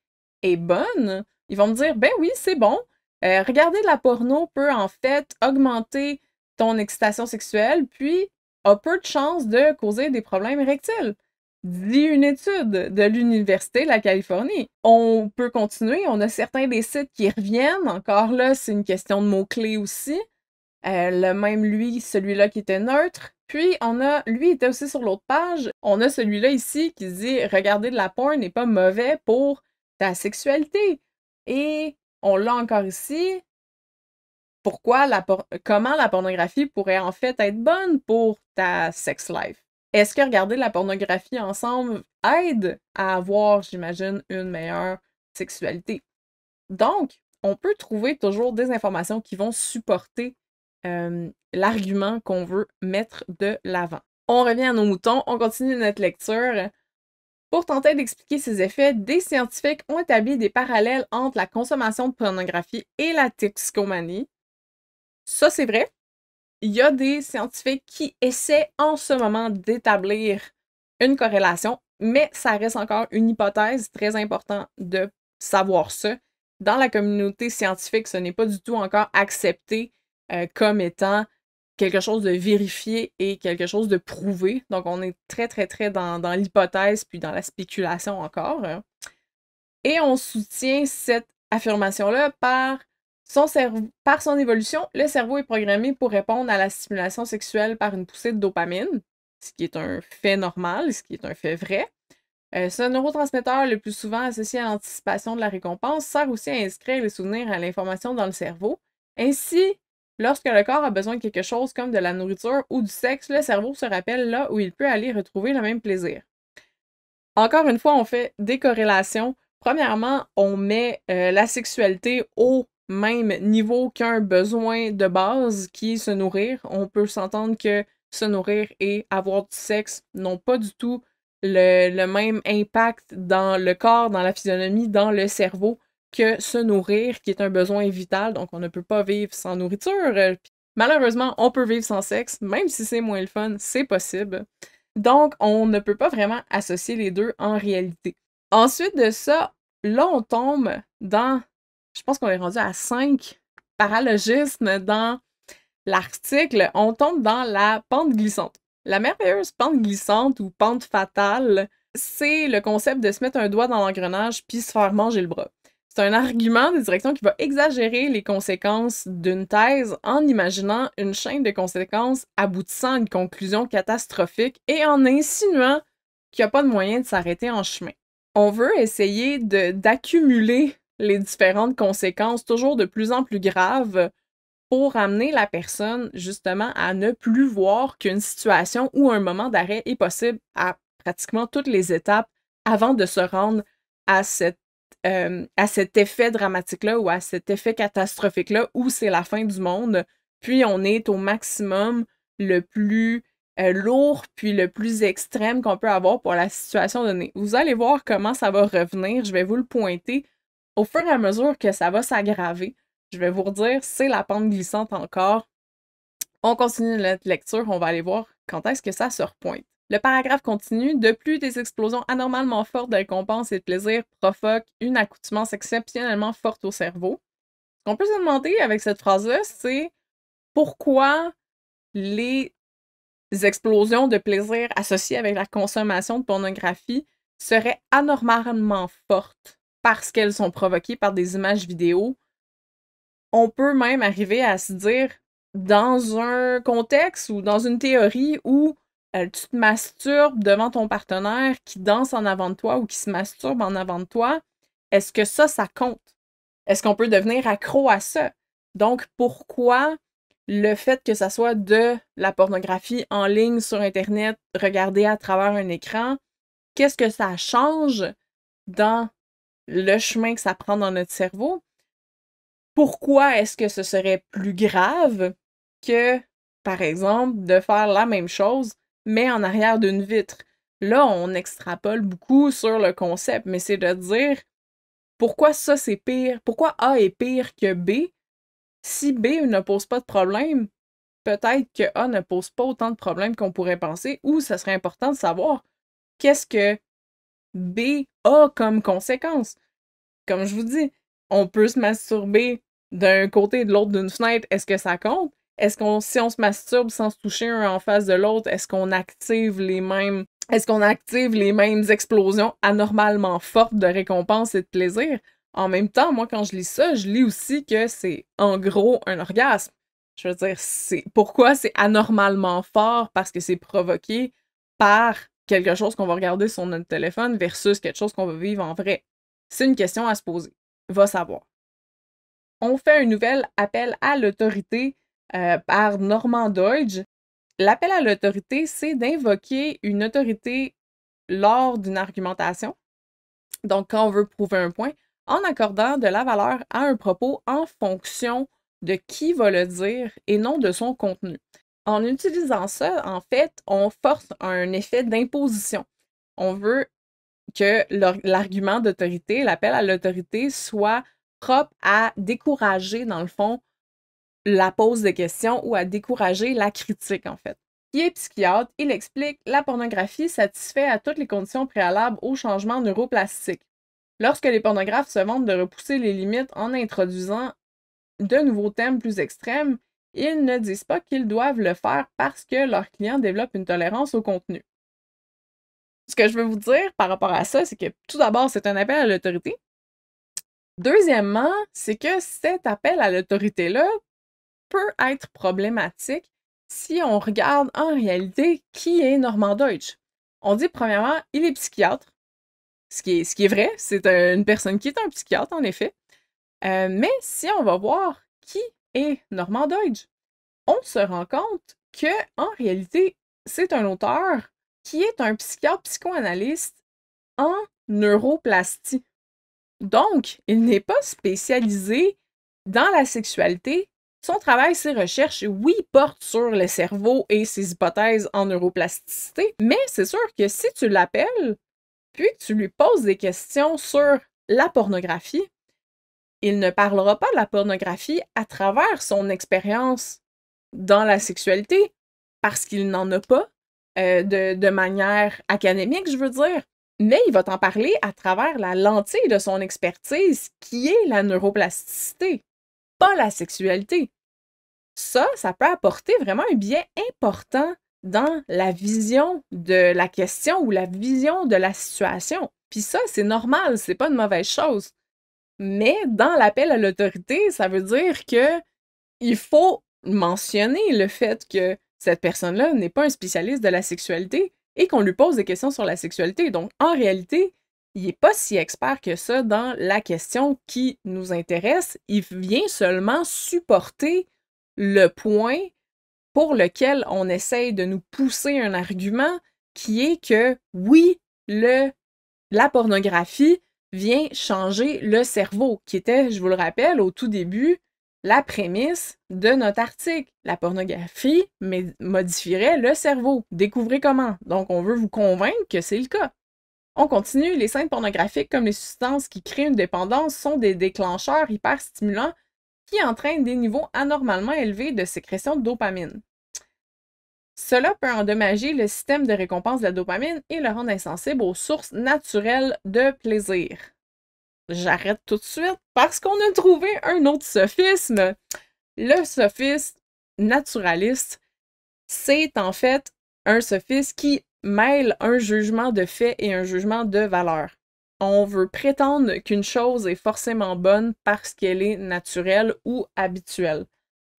est bonne, ils vont me dire, ben oui, c'est bon. Regarder de la porno peut en fait augmenter ton excitation sexuelle, puis a peu de chances de causer des problèmes érectiles. Dit une étude de l'Université de la Californie. On peut continuer, on a certains des sites qui reviennent. Encore là, c'est une question de mots-clés aussi. Le même lui, celui-là qui était neutre. Puis on a, lui était aussi sur l'autre page. On a celui-là ici qui dit regarder de la porn n'est pas mauvais pour ta sexualité. Et on l'a encore ici. Pourquoi comment la pornographie pourrait en fait être bonne pour ta sex life? Est-ce que regarder de la pornographie ensemble aide à avoir, j'imagine, une meilleure sexualité? Donc, on peut trouver toujours des informations qui vont supporter l'argument qu'on veut mettre de l'avant. On revient à nos moutons, on continue notre lecture. Pour tenter d'expliquer ces effets, des scientifiques ont établi des parallèles entre la consommation de pornographie et la toxicomanie. Ça, c'est vrai. Il y a des scientifiques qui essaient en ce moment d'établir une corrélation, mais ça reste encore une hypothèse, très important de savoir ça. Dans la communauté scientifique, ce n'est pas du tout encore accepté comme étant quelque chose de vérifié et quelque chose de prouvé. Donc, on est très, très, très dans l'hypothèse puis dans la spéculation encore. Et on soutient cette affirmation-là par son évolution. Le cerveau est programmé pour répondre à la stimulation sexuelle par une poussée de dopamine, ce qui est un fait normal, ce qui est un fait vrai. Ce neurotransmetteur, le plus souvent associé à l'anticipation de la récompense, sert aussi à inscrire les souvenirs à l'information dans le cerveau. Ainsi, lorsque le corps a besoin de quelque chose comme de la nourriture ou du sexe, le cerveau se rappelle là où il peut aller retrouver le même plaisir. Encore une fois, on fait des corrélations. Premièrement, on met la sexualité au même niveau qu'un besoin de base qui est se nourrir. On peut s'entendre que se nourrir et avoir du sexe n'ont pas du tout le même impact dans le corps, dans la physionomie, dans le cerveau que se nourrir, qui est un besoin vital. Donc, on ne peut pas vivre sans nourriture. Malheureusement, on peut vivre sans sexe, même si c'est moins le fun, c'est possible. Donc, on ne peut pas vraiment associer les deux en réalité. Ensuite de ça, là, on tombe dans, je pense qu'on est rendu à 5 paralogismes dans l'article, on tombe dans la pente glissante. La merveilleuse pente glissante ou pente fatale, c'est le concept de se mettre un doigt dans l'engrenage puis se faire manger le bras. C'est un argument de direction qui va exagérer les conséquences d'une thèse en imaginant une chaîne de conséquences aboutissant à une conclusion catastrophique et en insinuant qu'il n'y a pas de moyen de s'arrêter en chemin. On veut essayer d'accumuler les différentes conséquences toujours de plus en plus graves pour amener la personne justement à ne plus voir qu'une situation ou un moment d'arrêt est possible à pratiquement toutes les étapes avant de se rendre à cet effet dramatique-là ou à cet effet catastrophique-là où c'est la fin du monde. Puis on est au maximum le plus lourd puis le plus extrême qu'on peut avoir pour la situation donnée. Vous allez voir comment ça va revenir. Je vais vous le pointer au fur et à mesure que ça va s'aggraver. Je vais vous redire, c'est la pente glissante encore. On continue notre lecture, on va aller voir quand est-ce que ça se repointe. Le paragraphe continue. De plus, des explosions anormalement fortes de récompense et de plaisir provoquent une accoutumance exceptionnellement forte au cerveau. Ce qu'on peut se demander avec cette phrase-là, c'est pourquoi les explosions de plaisir associées avec la consommation de pornographie seraient anormalement fortes parce qu'elles sont provoquées par des images vidéo. On peut même arriver à se dire, dans un contexte ou dans une théorie où tu te masturbes devant ton partenaire qui danse en avant de toi ou qui se masturbe en avant de toi, est-ce que ça compte? Est-ce qu'on peut devenir accro à ça? Donc, pourquoi le fait que ça soit de la pornographie en ligne sur Internet, regardée à travers un écran, qu'est-ce que ça change dans le chemin que ça prend dans notre cerveau? Pourquoi est-ce que ce serait plus grave que, par exemple, de faire la même chose, mais en arrière d'une vitre? Là, on extrapole beaucoup sur le concept, mais c'est de dire pourquoi ça c'est pire? Pourquoi A est pire que B? Si B ne pose pas de problème, peut-être que A ne pose pas autant de problèmes qu'on pourrait penser, ou ce serait important de savoir qu'est-ce que B a comme conséquence. Comme je vous dis, on peut se masturber d'un côté et de l'autre d'une fenêtre, est-ce que ça compte? Si on se masturbe sans se toucher un en face de l'autre, est-ce qu'on active les mêmes explosions anormalement fortes de récompense et de plaisir? En même temps, moi, quand je lis ça, je lis aussi que c'est en gros un orgasme. Je veux dire, pourquoi c'est anormalement fort? Parce que c'est provoqué par quelque chose qu'on va regarder sur notre téléphone versus quelque chose qu'on va vivre en vrai. C'est une question à se poser. Va savoir. On fait un nouvel appel à l'autorité par Norman Doidge. L'appel à l'autorité, c'est d'invoquer une autorité lors d'une argumentation. Donc, quand on veut prouver un point, en accordant de la valeur à un propos en fonction de qui va le dire et non de son contenu. En utilisant ça, en fait, on force un effet d'imposition. On veut que l'argument d'autorité, l'appel à l'autorité, soit propre à décourager, dans le fond, la pose de questions ou à décourager la critique, en fait. Qui est psychiatre, il explique la pornographie satisfait à toutes les conditions préalables au changement neuroplastique. Lorsque les pornographes se vantent de repousser les limites en introduisant de nouveaux thèmes plus extrêmes, ils ne disent pas qu'ils doivent le faire parce que leurs clients développent une tolérance au contenu. Ce que je veux vous dire par rapport à ça, c'est que tout d'abord, c'est un appel à l'autorité. Deuxièmement, c'est que cet appel à l'autorité-là peut être problématique si on regarde en réalité qui est Norman Doidge. On dit premièrement, il est psychiatre, ce qui est vrai, c'est une personne qui est un psychiatre en effet. Mais si on va voir qui est Norman Doidge, on se rend compte que en réalité, c'est un auteur qui est un psychiatre psychoanalyste en neuroplastie. Donc, il n'est pas spécialisé dans la sexualité. Son travail, ses recherches, oui, portent sur le cerveau et ses hypothèses en neuroplasticité, mais c'est sûr que si tu l'appelles, puis que tu lui poses des questions sur la pornographie, il ne parlera pas de la pornographie à travers son expérience dans la sexualité, parce qu'il n'en a pas de manière académique, je veux dire. Mais il va t'en parler à travers la lentille de son expertise, qui est la neuroplasticité, pas la sexualité. Ça peut apporter vraiment un biais important dans la vision de la question ou la vision de la situation. Puis ça, c'est normal, c'est pas une mauvaise chose. Mais dans l'appel à l'autorité, ça veut dire que il faut mentionner le fait que cette personne-là n'est pas un spécialiste de la sexualité et qu'on lui pose des questions sur la sexualité. Donc, en réalité, il n'est pas si expert que ça dans la question qui nous intéresse. Il vient seulement supporter le point pour lequel on essaye de nous pousser un argument qui est que, oui, la pornographie vient changer le cerveau, qui était, je vous le rappelle, au tout début, la prémisse de notre article. La pornographie modifierait le cerveau. Découvrez comment. Donc, on veut vous convaincre que c'est le cas. On continue. Les scènes pornographiques, comme les substances qui créent une dépendance, sont des déclencheurs hyperstimulants qui entraînent des niveaux anormalement élevés de sécrétion de dopamine. Cela peut endommager le système de récompense de la dopamine et le rendre insensible aux sources naturelles de plaisir. J'arrête tout de suite parce qu'on a trouvé un autre sophisme. Le sophisme naturaliste, c'est en fait un sophisme qui mêle un jugement de fait et un jugement de valeur. On veut prétendre qu'une chose est forcément bonne parce qu'elle est naturelle ou habituelle.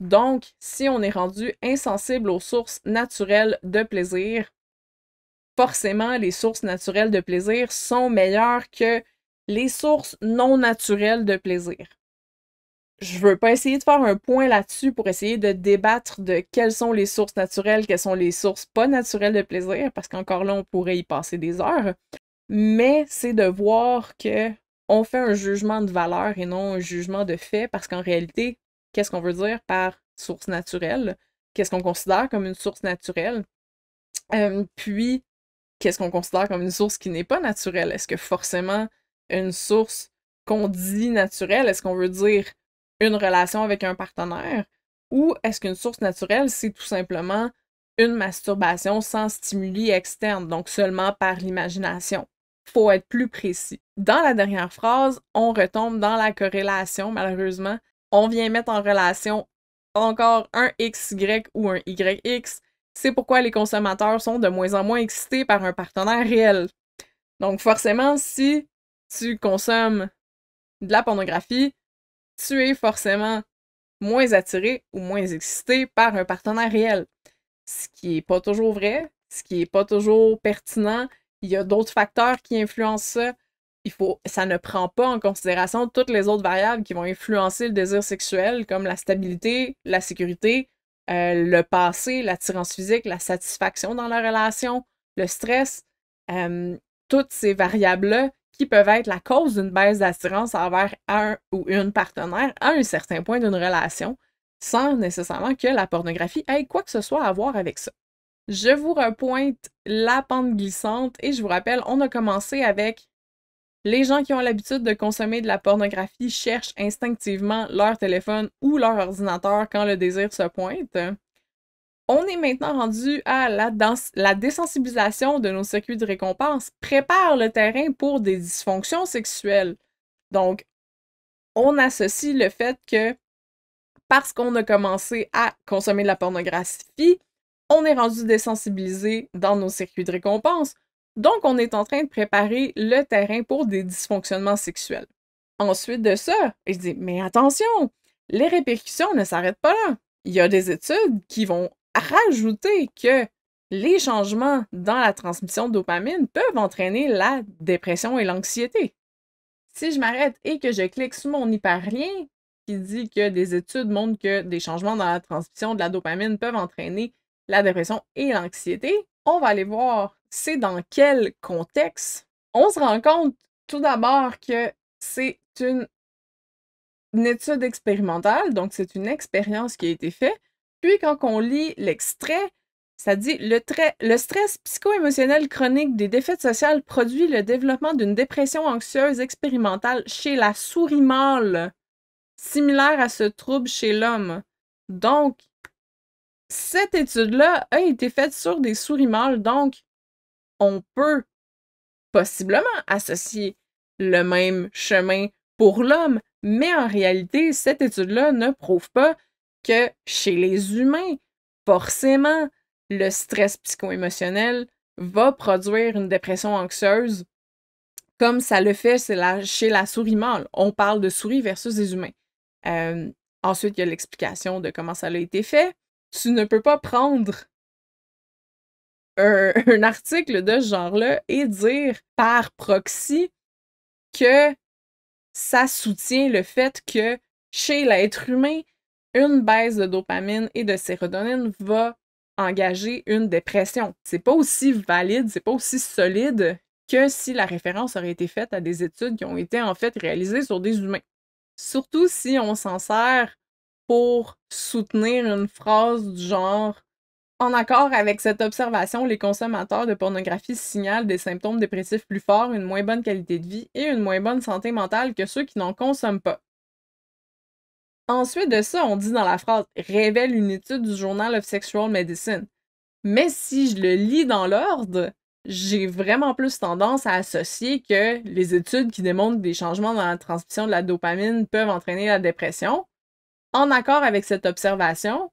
Donc, si on est rendu insensible aux sources naturelles de plaisir, forcément, les sources naturelles de plaisir sont meilleures que les sources non naturelles de plaisir. Je veux pas essayer de faire un point là-dessus pour essayer de débattre de quelles sont les sources naturelles, quelles sont les sources pas naturelles de plaisir, parce qu'encore là, on pourrait y passer des heures. Mais c'est de voir que on fait un jugement de valeur et non un jugement de fait, parce qu'en réalité, qu'est-ce qu'on veut dire par source naturelle? Qu'est-ce qu'on considère comme une source naturelle? Puis, qu'est-ce qu'on considère comme une source qui n'est pas naturelle? Est-ce que forcément une source qu'on dit naturelle, est-ce qu'on veut dire une relation avec un partenaire? Ou est-ce qu'une source naturelle, c'est tout simplement une masturbation sans stimuli externe, donc seulement par l'imagination? Faut être plus précis. Dans la dernière phrase, on retombe dans la corrélation, malheureusement. On vient mettre en relation encore un XY ou un YX. C'est pourquoi les consommateurs sont de moins en moins excités par un partenaire réel. Donc forcément, si tu consommes de la pornographie, tu es forcément moins attiré ou moins excité par un partenaire réel. Ce qui n'est pas toujours vrai, ce qui n'est pas toujours pertinent. Il y a d'autres facteurs qui influencent ça. Ça ne prend pas en considération toutes les autres variables qui vont influencer le désir sexuel, comme la stabilité, la sécurité, le passé, l'attirance physique, la satisfaction dans la relation, le stress, toutes ces variables-là qui peuvent être la cause d'une baisse d'attirance envers un ou une partenaire à un certain point d'une relation, sans nécessairement que la pornographie ait quoi que ce soit à voir avec ça. Je vous repointe la pente glissante et je vous rappelle, on a commencé avec les gens qui ont l'habitude de consommer de la pornographie cherchent instinctivement leur téléphone ou leur ordinateur quand le désir se pointe. On est maintenant rendu à la désensibilisation de nos circuits de récompense prépare le terrain pour des dysfonctions sexuelles. Donc, on associe le fait que parce qu'on a commencé à consommer de la pornographie, on est rendu désensibilisé dans nos circuits de récompense. Donc, on est en train de préparer le terrain pour des dysfonctionnements sexuels. Ensuite de ça, je dis, mais attention, les répercussions ne s'arrêtent pas là. Il y a des études qui vont rajouter que les changements dans la transmission de dopamine peuvent entraîner la dépression et l'anxiété. Si je m'arrête et que je clique sur mon hyperlien qui dit que des études montrent que des changements dans la transmission de la dopamine peuvent entraîner la dépression et l'anxiété, on va aller voir c'est dans quel contexte. On se rend compte tout d'abord que c'est une étude expérimentale, donc c'est une expérience qui a été faite. Puis quand on lit l'extrait, ça dit le stress psycho-émotionnel chronique des défaites sociales produit le développement d'une dépression anxieuse expérimentale chez la souris mâle, similaire à ce trouble chez l'homme. Donc, cette étude-là a été faite sur des souris mâles, donc on peut possiblement associer le même chemin pour l'homme, mais en réalité, cette étude-là ne prouve pas que chez les humains, forcément, le stress psycho-émotionnel va produire une dépression anxieuse comme ça le fait chez la souris mâle. On parle de souris versus des humains. Ensuite, il y a l'explication de comment ça a été fait. Tu ne peux pas prendre un article de ce genre-là et dire par proxy que ça soutient le fait que chez l'être humain, une baisse de dopamine et de sérotonine va engager une dépression. C'est pas aussi valide, c'est pas aussi solide que si la référence aurait été faite à des études qui ont été en fait réalisées sur des humains. Surtout si on s'en sert pour soutenir une phrase du genre en accord avec cette observation, les consommateurs de pornographie signalent des symptômes dépressifs plus forts, une moins bonne qualité de vie et une moins bonne santé mentale que ceux qui n'en consomment pas. Ensuite de ça, on dit dans la phrase « révèle une étude du Journal of Sexual Medicine ». Mais si je le lis dans l'ordre, j'ai vraiment plus tendance à associer que les études qui démontrent des changements dans la transmission de la dopamine peuvent entraîner la dépression. En accord avec cette observation,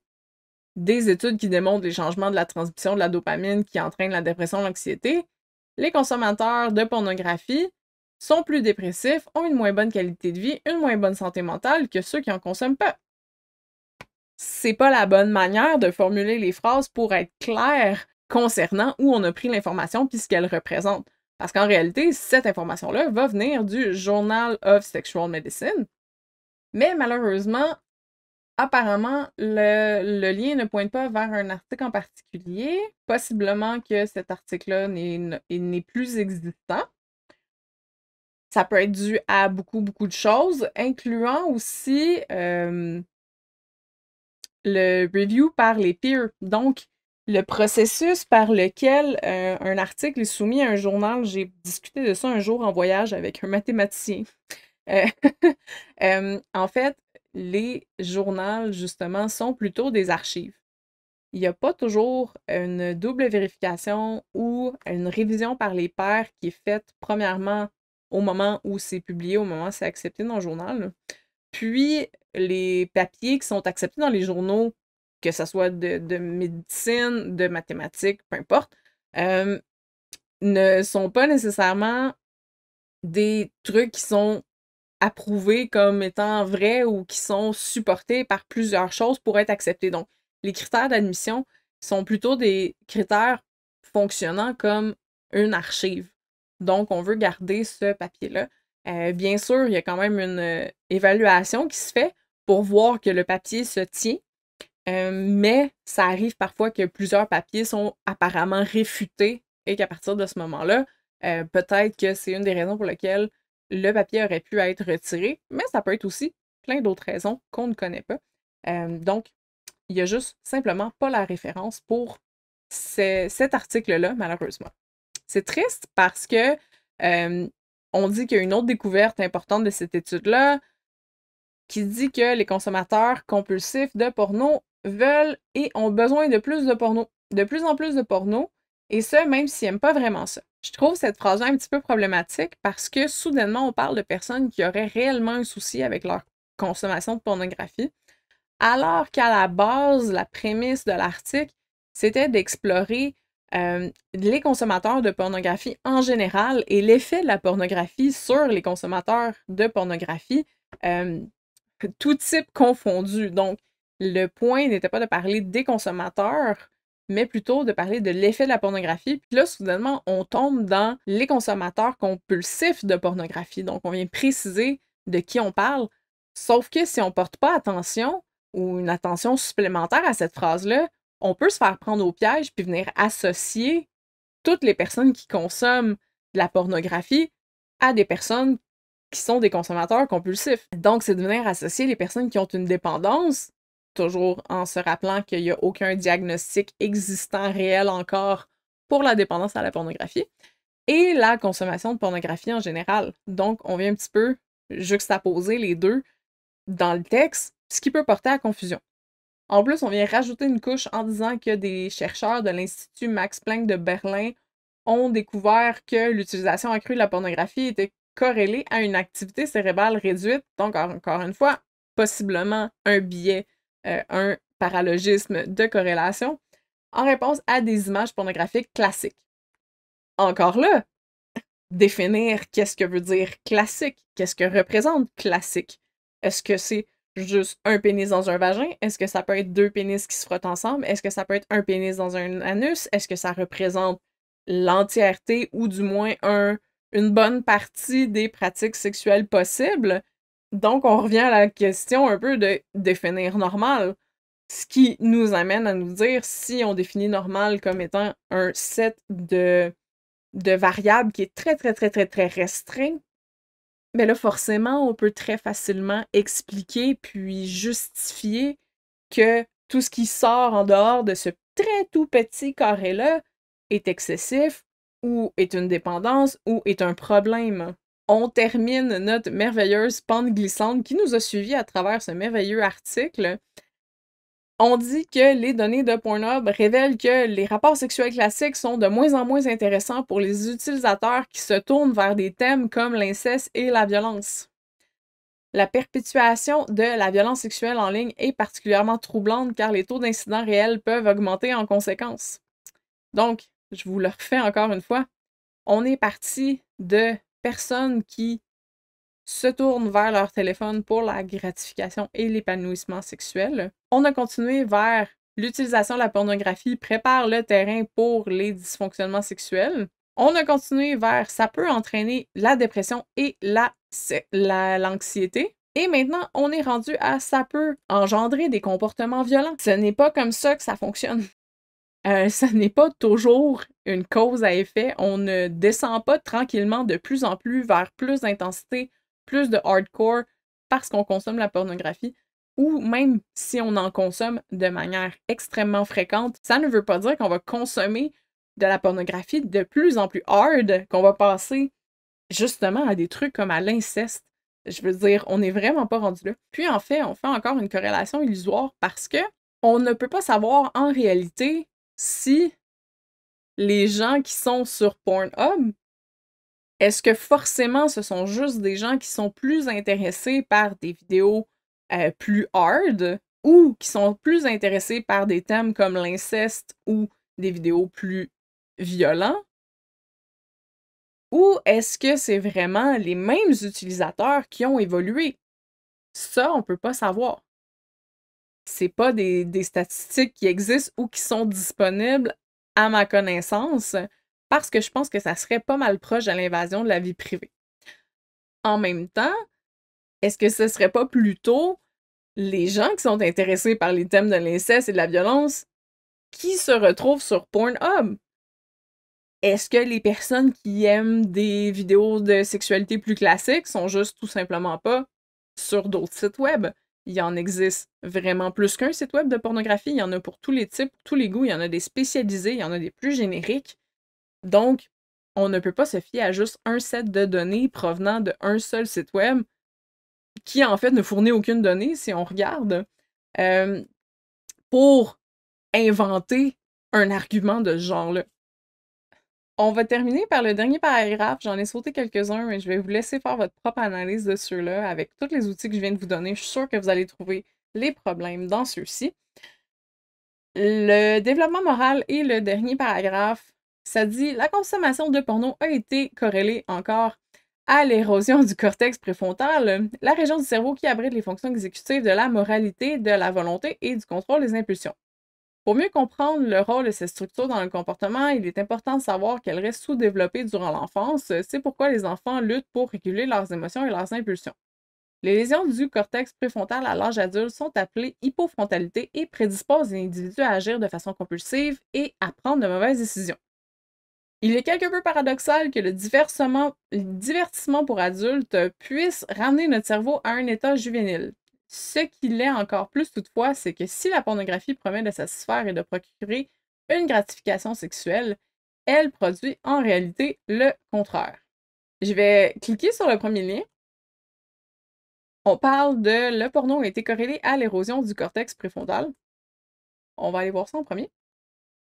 des études qui démontrent les changements de la transmission de la dopamine qui entraînent la dépression et l'anxiété, les consommateurs de pornographie sont plus dépressifs, ont une moins bonne qualité de vie, une moins bonne santé mentale que ceux qui en consomment pas. C'est pas la bonne manière de formuler les phrases pour être clair concernant où on a pris l'information puis ce qu'elle représente. Parce qu'en réalité, cette information-là va venir du Journal of Sexual Medicine. Mais malheureusement, apparemment, le lien ne pointe pas vers un article en particulier. Possiblement que cet article-là n'est plus existant. Ça peut être dû à beaucoup de choses, incluant aussi le review par les peers. Donc, le processus par lequel un article est soumis à un journal, j'ai discuté de ça un jour en voyage avec un mathématicien. En fait, les journaux, justement, sont plutôt des archives. Il n'y a pas toujours une double vérification ou une révision par les pairs qui est faite premièrement au moment où c'est publié, au moment où c'est accepté dans le journal. Puis, les papiers qui sont acceptés dans les journaux, que ce soit de médecine, de mathématiques, peu importe, ne sont pas nécessairement des trucs qui sont approuvés comme étant vrais ou qui sont supportés par plusieurs choses pour être acceptés. Donc, les critères d'admission sont plutôt des critères fonctionnant comme une archive. Donc, on veut garder ce papier-là. Bien sûr, il y a quand même une évaluation qui se fait pour voir que le papier se tient, mais ça arrive parfois que plusieurs papiers sont apparemment réfutés et qu'à partir de ce moment-là, peut-être que c'est une des raisons pour lesquelles le papier aurait pu être retiré, mais ça peut être aussi plein d'autres raisons qu'on ne connaît pas. Donc, il y a juste simplement pas la référence pour cet article-là, malheureusement. C'est triste parce que on dit qu'il y a une autre découverte importante de cette étude-là qui dit que les consommateurs compulsifs de porno veulent et ont besoin de plus de porno, de plus en plus de porno, et ça, même s'ils n'aiment pas vraiment ça. Je trouve cette phrase-là un petit peu problématique parce que soudainement, on parle de personnes qui auraient réellement un souci avec leur consommation de pornographie, alors qu'à la base, la prémisse de l'article, c'était d'explorer les consommateurs de pornographie en général et l'effet de la pornographie sur les consommateurs de pornographie, tout type confondu. Donc, le point n'était pas de parler des consommateurs, mais plutôt de parler de l'effet de la pornographie. Puis là, soudainement, on tombe dans les consommateurs compulsifs de pornographie. Donc, on vient préciser de qui on parle. Sauf que si on ne porte pas attention ou une attention supplémentaire à cette phrase-là, on peut se faire prendre au piège puis venir associer toutes les personnes qui consomment de la pornographie à des personnes qui sont des consommateurs compulsifs. Donc, c'est de venir associer les personnes qui ont une dépendance, toujours en se rappelant qu'il n'y a aucun diagnostic existant réel encore pour la dépendance à la pornographie, et la consommation de pornographie en général. Donc, on vient un petit peu juxtaposer les deux dans le texte, ce qui peut porter à confusion. En plus, on vient rajouter une couche en disant que des chercheurs de l'Institut Max Planck de Berlin ont découvert que l'utilisation accrue de la pornographie était corrélée à une activité cérébrale réduite. Donc, encore une fois, possiblement un biais, un paralogisme de corrélation, en réponse à des images pornographiques classiques. Encore là, définir qu'est-ce que veut dire classique, qu'est-ce que représente classique. Est-ce que c'est juste un pénis dans un vagin? Est-ce que ça peut être deux pénis qui se frottent ensemble? Est-ce que ça peut être un pénis dans un anus? Est-ce que ça représente l'entièreté ou du moins une bonne partie des pratiques sexuelles possibles? Donc, on revient à la question un peu de définir normal. Ce qui nous amène à nous dire si on définit normal comme étant un set de variables qui est très restreint, mais là, forcément, on peut très facilement expliquer puis justifier que tout ce qui sort en dehors de ce très tout petit carré-là est excessif ou est une dépendance ou est un problème. On termine notre merveilleuse pente glissante qui nous a suivis à travers ce merveilleux article On dit que les données de Pornhub révèlent que les rapports sexuels classiques sont de moins en moins intéressants pour les utilisateurs qui se tournent vers des thèmes comme l'inceste et la violence. La perpétuation de la violence sexuelle en ligne est particulièrement troublante car les taux d'incidents réels peuvent augmenter en conséquence. Donc, je vous le refais encore une fois, on est parti de personnes qui se tournent vers leur téléphone pour la gratification et l'épanouissement sexuel. On a continué vers l'utilisation de la pornographie prépare le terrain pour les dysfonctionnements sexuels. On a continué vers ça peut entraîner la dépression et l'anxiété. Et maintenant, on est rendu à ça peut engendrer des comportements violents. Ce n'est pas comme ça que ça fonctionne. Ce n'est pas toujours une cause à effet. On ne descend pas tranquillement de plus en plus vers plus d'intensité, plus de hardcore parce qu'on consomme la pornographie. Ou même si on en consomme de manière extrêmement fréquente, ça ne veut pas dire qu'on va consommer de la pornographie de plus en plus hard, qu'on va passer justement à des trucs comme à l'inceste. Je veux dire, on n'est vraiment pas rendu là. Puis en fait, on fait encore une corrélation illusoire parce que on ne peut pas savoir en réalité si les gens qui sont sur Pornhub, est-ce que forcément ce sont juste des gens qui sont plus intéressés par des vidéos plus hard ou qui sont plus intéressés par des thèmes comme l'inceste ou des vidéos plus violents? Ou est-ce que c'est vraiment les mêmes utilisateurs qui ont évolué? Ça, on peut pas savoir. C'est pas des statistiques qui existent ou qui sont disponibles à ma connaissance, parce que je pense que ça serait pas mal proche de l'invasion de la vie privée. En même temps, est-ce que ce serait pas plutôt les gens qui sont intéressés par les thèmes de l'inceste et de la violence qui se retrouvent sur Pornhub? Est-ce que les personnes qui aiment des vidéos de sexualité plus classiques sont juste tout simplement pas sur d'autres sites web? Il y en existe vraiment plus qu'un site web de pornographie. Il y en a pour tous les types, tous les goûts. Il y en a des spécialisés, il y en a des plus génériques. Donc, on ne peut pas se fier à juste un set de données provenant d'un seul site web qui, en fait, ne fournit aucune donnée, si on regarde, pour inventer un argument de ce genre-là. On va terminer par le dernier paragraphe. J'en ai sauté quelques-uns, mais je vais vous laisser faire votre propre analyse de ceux-là avec tous les outils que je viens de vous donner. Je suis sûre que vous allez trouver les problèmes dans ceux-ci. Le développement moral et le dernier paragraphe, ça dit « La consommation de porno a été corrélée encore à l'érosion du cortex préfrontal, la région du cerveau qui abrite les fonctions exécutives de la moralité, de la volonté et du contrôle des impulsions. Pour mieux comprendre le rôle de ces structures dans le comportement, il est important de savoir qu'elles restent sous-développées durant l'enfance. C'est pourquoi les enfants luttent pour réguler leurs émotions et leurs impulsions. Les lésions du cortex préfrontal à l'âge adulte sont appelées hypofrontalité et prédisposent les individus à agir de façon compulsive et à prendre de mauvaises décisions. Il est quelque peu paradoxal que le divertissement pour adultes puisse ramener notre cerveau à un état juvénile. Ce qui l'est encore plus toutefois, c'est que si la pornographie promet de satisfaire et de procurer une gratification sexuelle, elle produit en réalité le contraire. Je vais cliquer sur le premier lien. On parle de le porno a été corrélé à l'érosion du cortex préfrontal. On va aller voir ça en premier.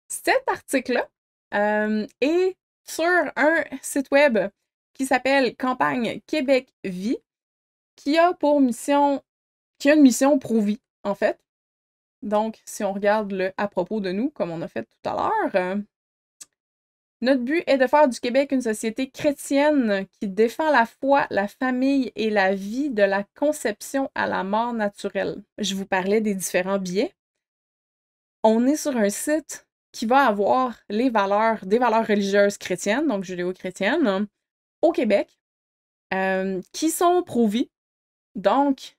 Cet article-là est sur un site web qui s'appelle Campagne Québec Vie, qui a une mission pro-vie, en fait. Donc, si on regarde le à propos de nous, comme on a fait tout à l'heure, notre but est de faire du Québec une société chrétienne qui défend la foi, la famille et la vie de la conception à la mort naturelle. Je vous parlais des différents biais. On est sur un site qui va avoir des valeurs religieuses chrétiennes, donc judéo-chrétiennes, au Québec, qui sont pro-vie. Donc,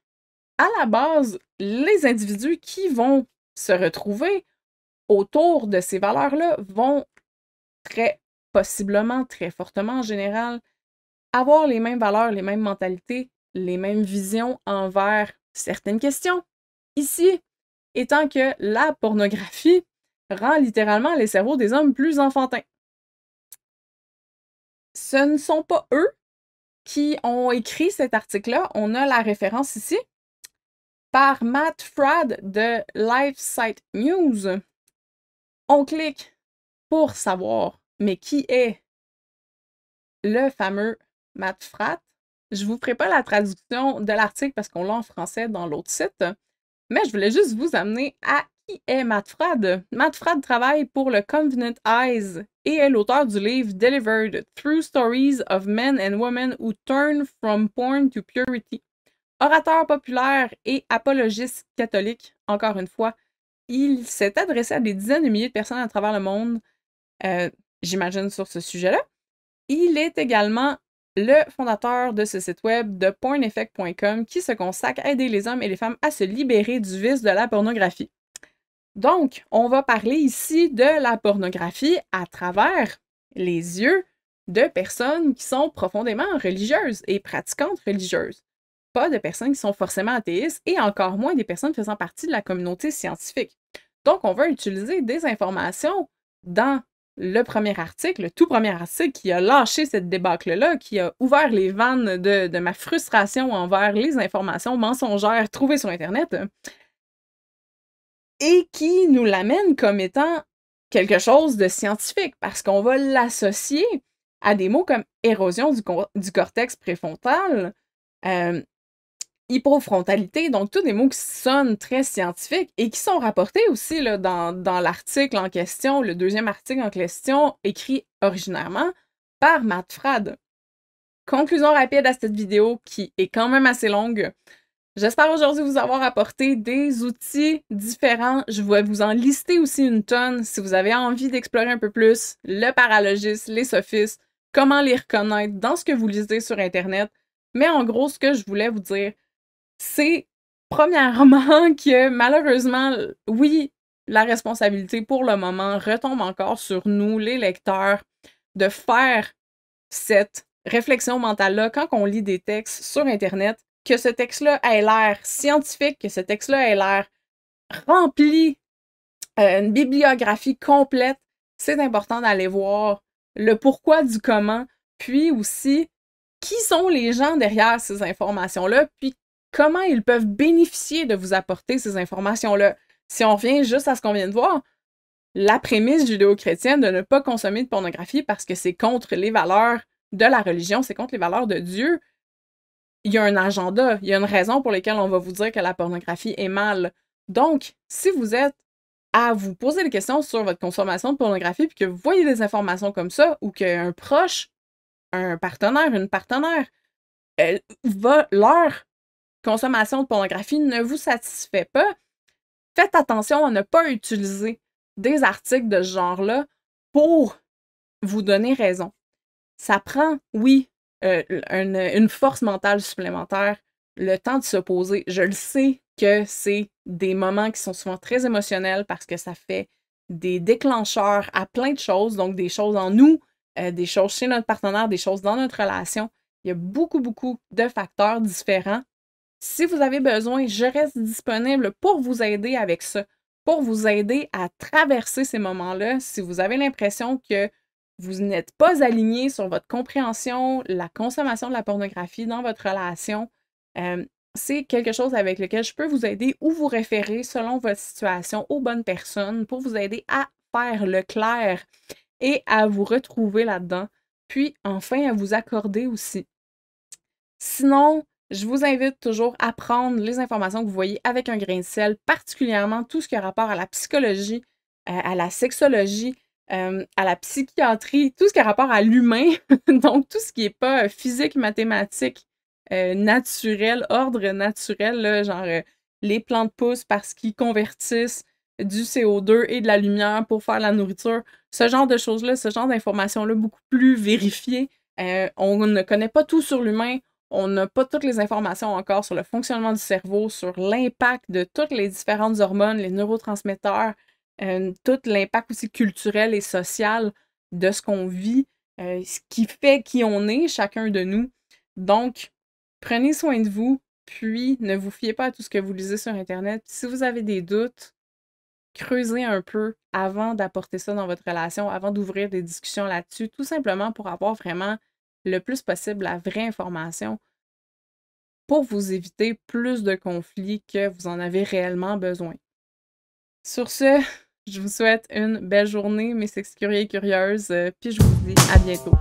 à la base, les individus qui vont se retrouver autour de ces valeurs-là vont très possiblement, très fortement en général, avoir les mêmes valeurs, les mêmes mentalités, les mêmes visions envers certaines questions. Ici, étant que la pornographie rend littéralement les cerveaux des hommes plus enfantins. Ce ne sont pas eux qui ont écrit cet article-là. On a la référence ici. par Matt Fradd de LifeSite News. On clique pour savoir, mais qui est le fameux Matt Fradd? Je vous ferai pas la traduction de l'article parce qu'on l'a en français dans l'autre site, mais je voulais juste vous amener à qui est Matt Fradd. Matt Fradd travaille pour le Covenant Eyes et est l'auteur du livre Delivered: True Stories of Men and Women Who Turn from Porn to Purity. Orateur populaire et apologiste catholique, encore une fois, il s'est adressé à des dizaines de milliers de personnes à travers le monde, j'imagine, sur ce sujet-là. Il est également le fondateur de ce site web de porneffect.com qui se consacre à aider les hommes et les femmes à se libérer du vice de la pornographie. Donc, on va parler ici de la pornographie à travers les yeux de personnes qui sont profondément religieuses et pratiquantes religieuses. Pas de personnes qui sont forcément athéistes et encore moins des personnes faisant partie de la communauté scientifique. Donc, on va utiliser des informations dans le premier article, le tout premier article qui a lâché cette débâcle-là, qui a ouvert les vannes de ma frustration envers les informations mensongères trouvées sur Internet et qui nous l'amène comme étant quelque chose de scientifique parce qu'on va l'associer à des mots comme érosion du cortex préfrontal, hypofrontalité, donc tous des mots qui sonnent très scientifiques et qui sont rapportés aussi là, dans l'article en question, le deuxième article en question, écrit originairement par Matt Fradd. Conclusion rapide à cette vidéo qui est quand même assez longue. J'espère aujourd'hui vous avoir apporté des outils différents. Je vais vous en lister aussi une tonne si vous avez envie d'explorer un peu plus le paralogisme, les sophistes, comment les reconnaître dans ce que vous lisez sur Internet. Mais en gros, ce que je voulais vous dire, c'est premièrement que malheureusement, oui, la responsabilité pour le moment retombe encore sur nous, les lecteurs, de faire cette réflexion mentale-là quand on lit des textes sur Internet, que ce texte-là ait l'air scientifique, que ce texte-là ait l'air rempli, une bibliographie complète. C'est important d'aller voir le pourquoi du comment, puis aussi qui sont les gens derrière ces informations-là, puis comment ils peuvent bénéficier de vous apporter ces informations-là. Si on revient juste à ce qu'on vient de voir, la prémisse judéo-chrétienne de ne pas consommer de pornographie parce que c'est contre les valeurs de la religion, c'est contre les valeurs de Dieu, il y a un agenda, il y a une raison pour laquelle on va vous dire que la pornographie est mal. Donc, si vous êtes à vous poser des questions sur votre consommation de pornographie puis que vous voyez des informations comme ça ou qu'un proche, un partenaire, une partenaire, leur consommation de pornographie ne vous satisfait pas, faites attention à ne pas utiliser des articles de ce genre-là pour vous donner raison. Ça prend, oui, une force mentale supplémentaire, le temps de se poser. Je le sais que c'est des moments qui sont souvent très émotionnels parce que ça fait des déclencheurs à plein de choses, donc des choses en nous, des choses chez notre partenaire, des choses dans notre relation. Il y a beaucoup, beaucoup de facteurs différents. Si vous avez besoin, je reste disponible pour vous aider avec ça, pour vous aider à traverser ces moments-là. Si vous avez l'impression que vous n'êtes pas aligné sur votre compréhension, la consommation de la pornographie dans votre relation, c'est quelque chose avec lequel je peux vous aider ou vous référer selon votre situation aux bonnes personnes pour vous aider à faire le clair et à vous retrouver là-dedans, puis enfin à vous accorder aussi. Sinon, je vous invite toujours à prendre les informations que vous voyez avec un grain de sel, particulièrement tout ce qui a rapport à la psychologie, à la sexologie, à la psychiatrie, tout ce qui a rapport à l'humain, donc tout ce qui n'est pas physique, mathématique, naturel, ordre naturel, là, genre les plantes poussent parce qu'ils convertissent du CO2 et de la lumière pour faire la nourriture. Ce genre de choses-là, ce genre d'informations-là beaucoup plus vérifiées. On ne connaît pas tout sur l'humain. On n'a pas toutes les informations encore sur le fonctionnement du cerveau, sur l'impact de toutes les différentes hormones, les neurotransmetteurs, tout l'impact aussi culturel et social de ce qu'on vit, ce qui fait qui on est, chacun de nous. Donc, prenez soin de vous, puis ne vous fiez pas à tout ce que vous lisez sur Internet. Si vous avez des doutes, creusez un peu avant d'apporter ça dans votre relation, avant d'ouvrir des discussions là-dessus, tout simplement pour avoir vraiment le plus possible la vraie information. pour vous éviter plus de conflits que vous en avez réellement besoin. Sur ce, je vous souhaite une belle journée, mes sexy curieux et curieuses, puis je vous dis à bientôt.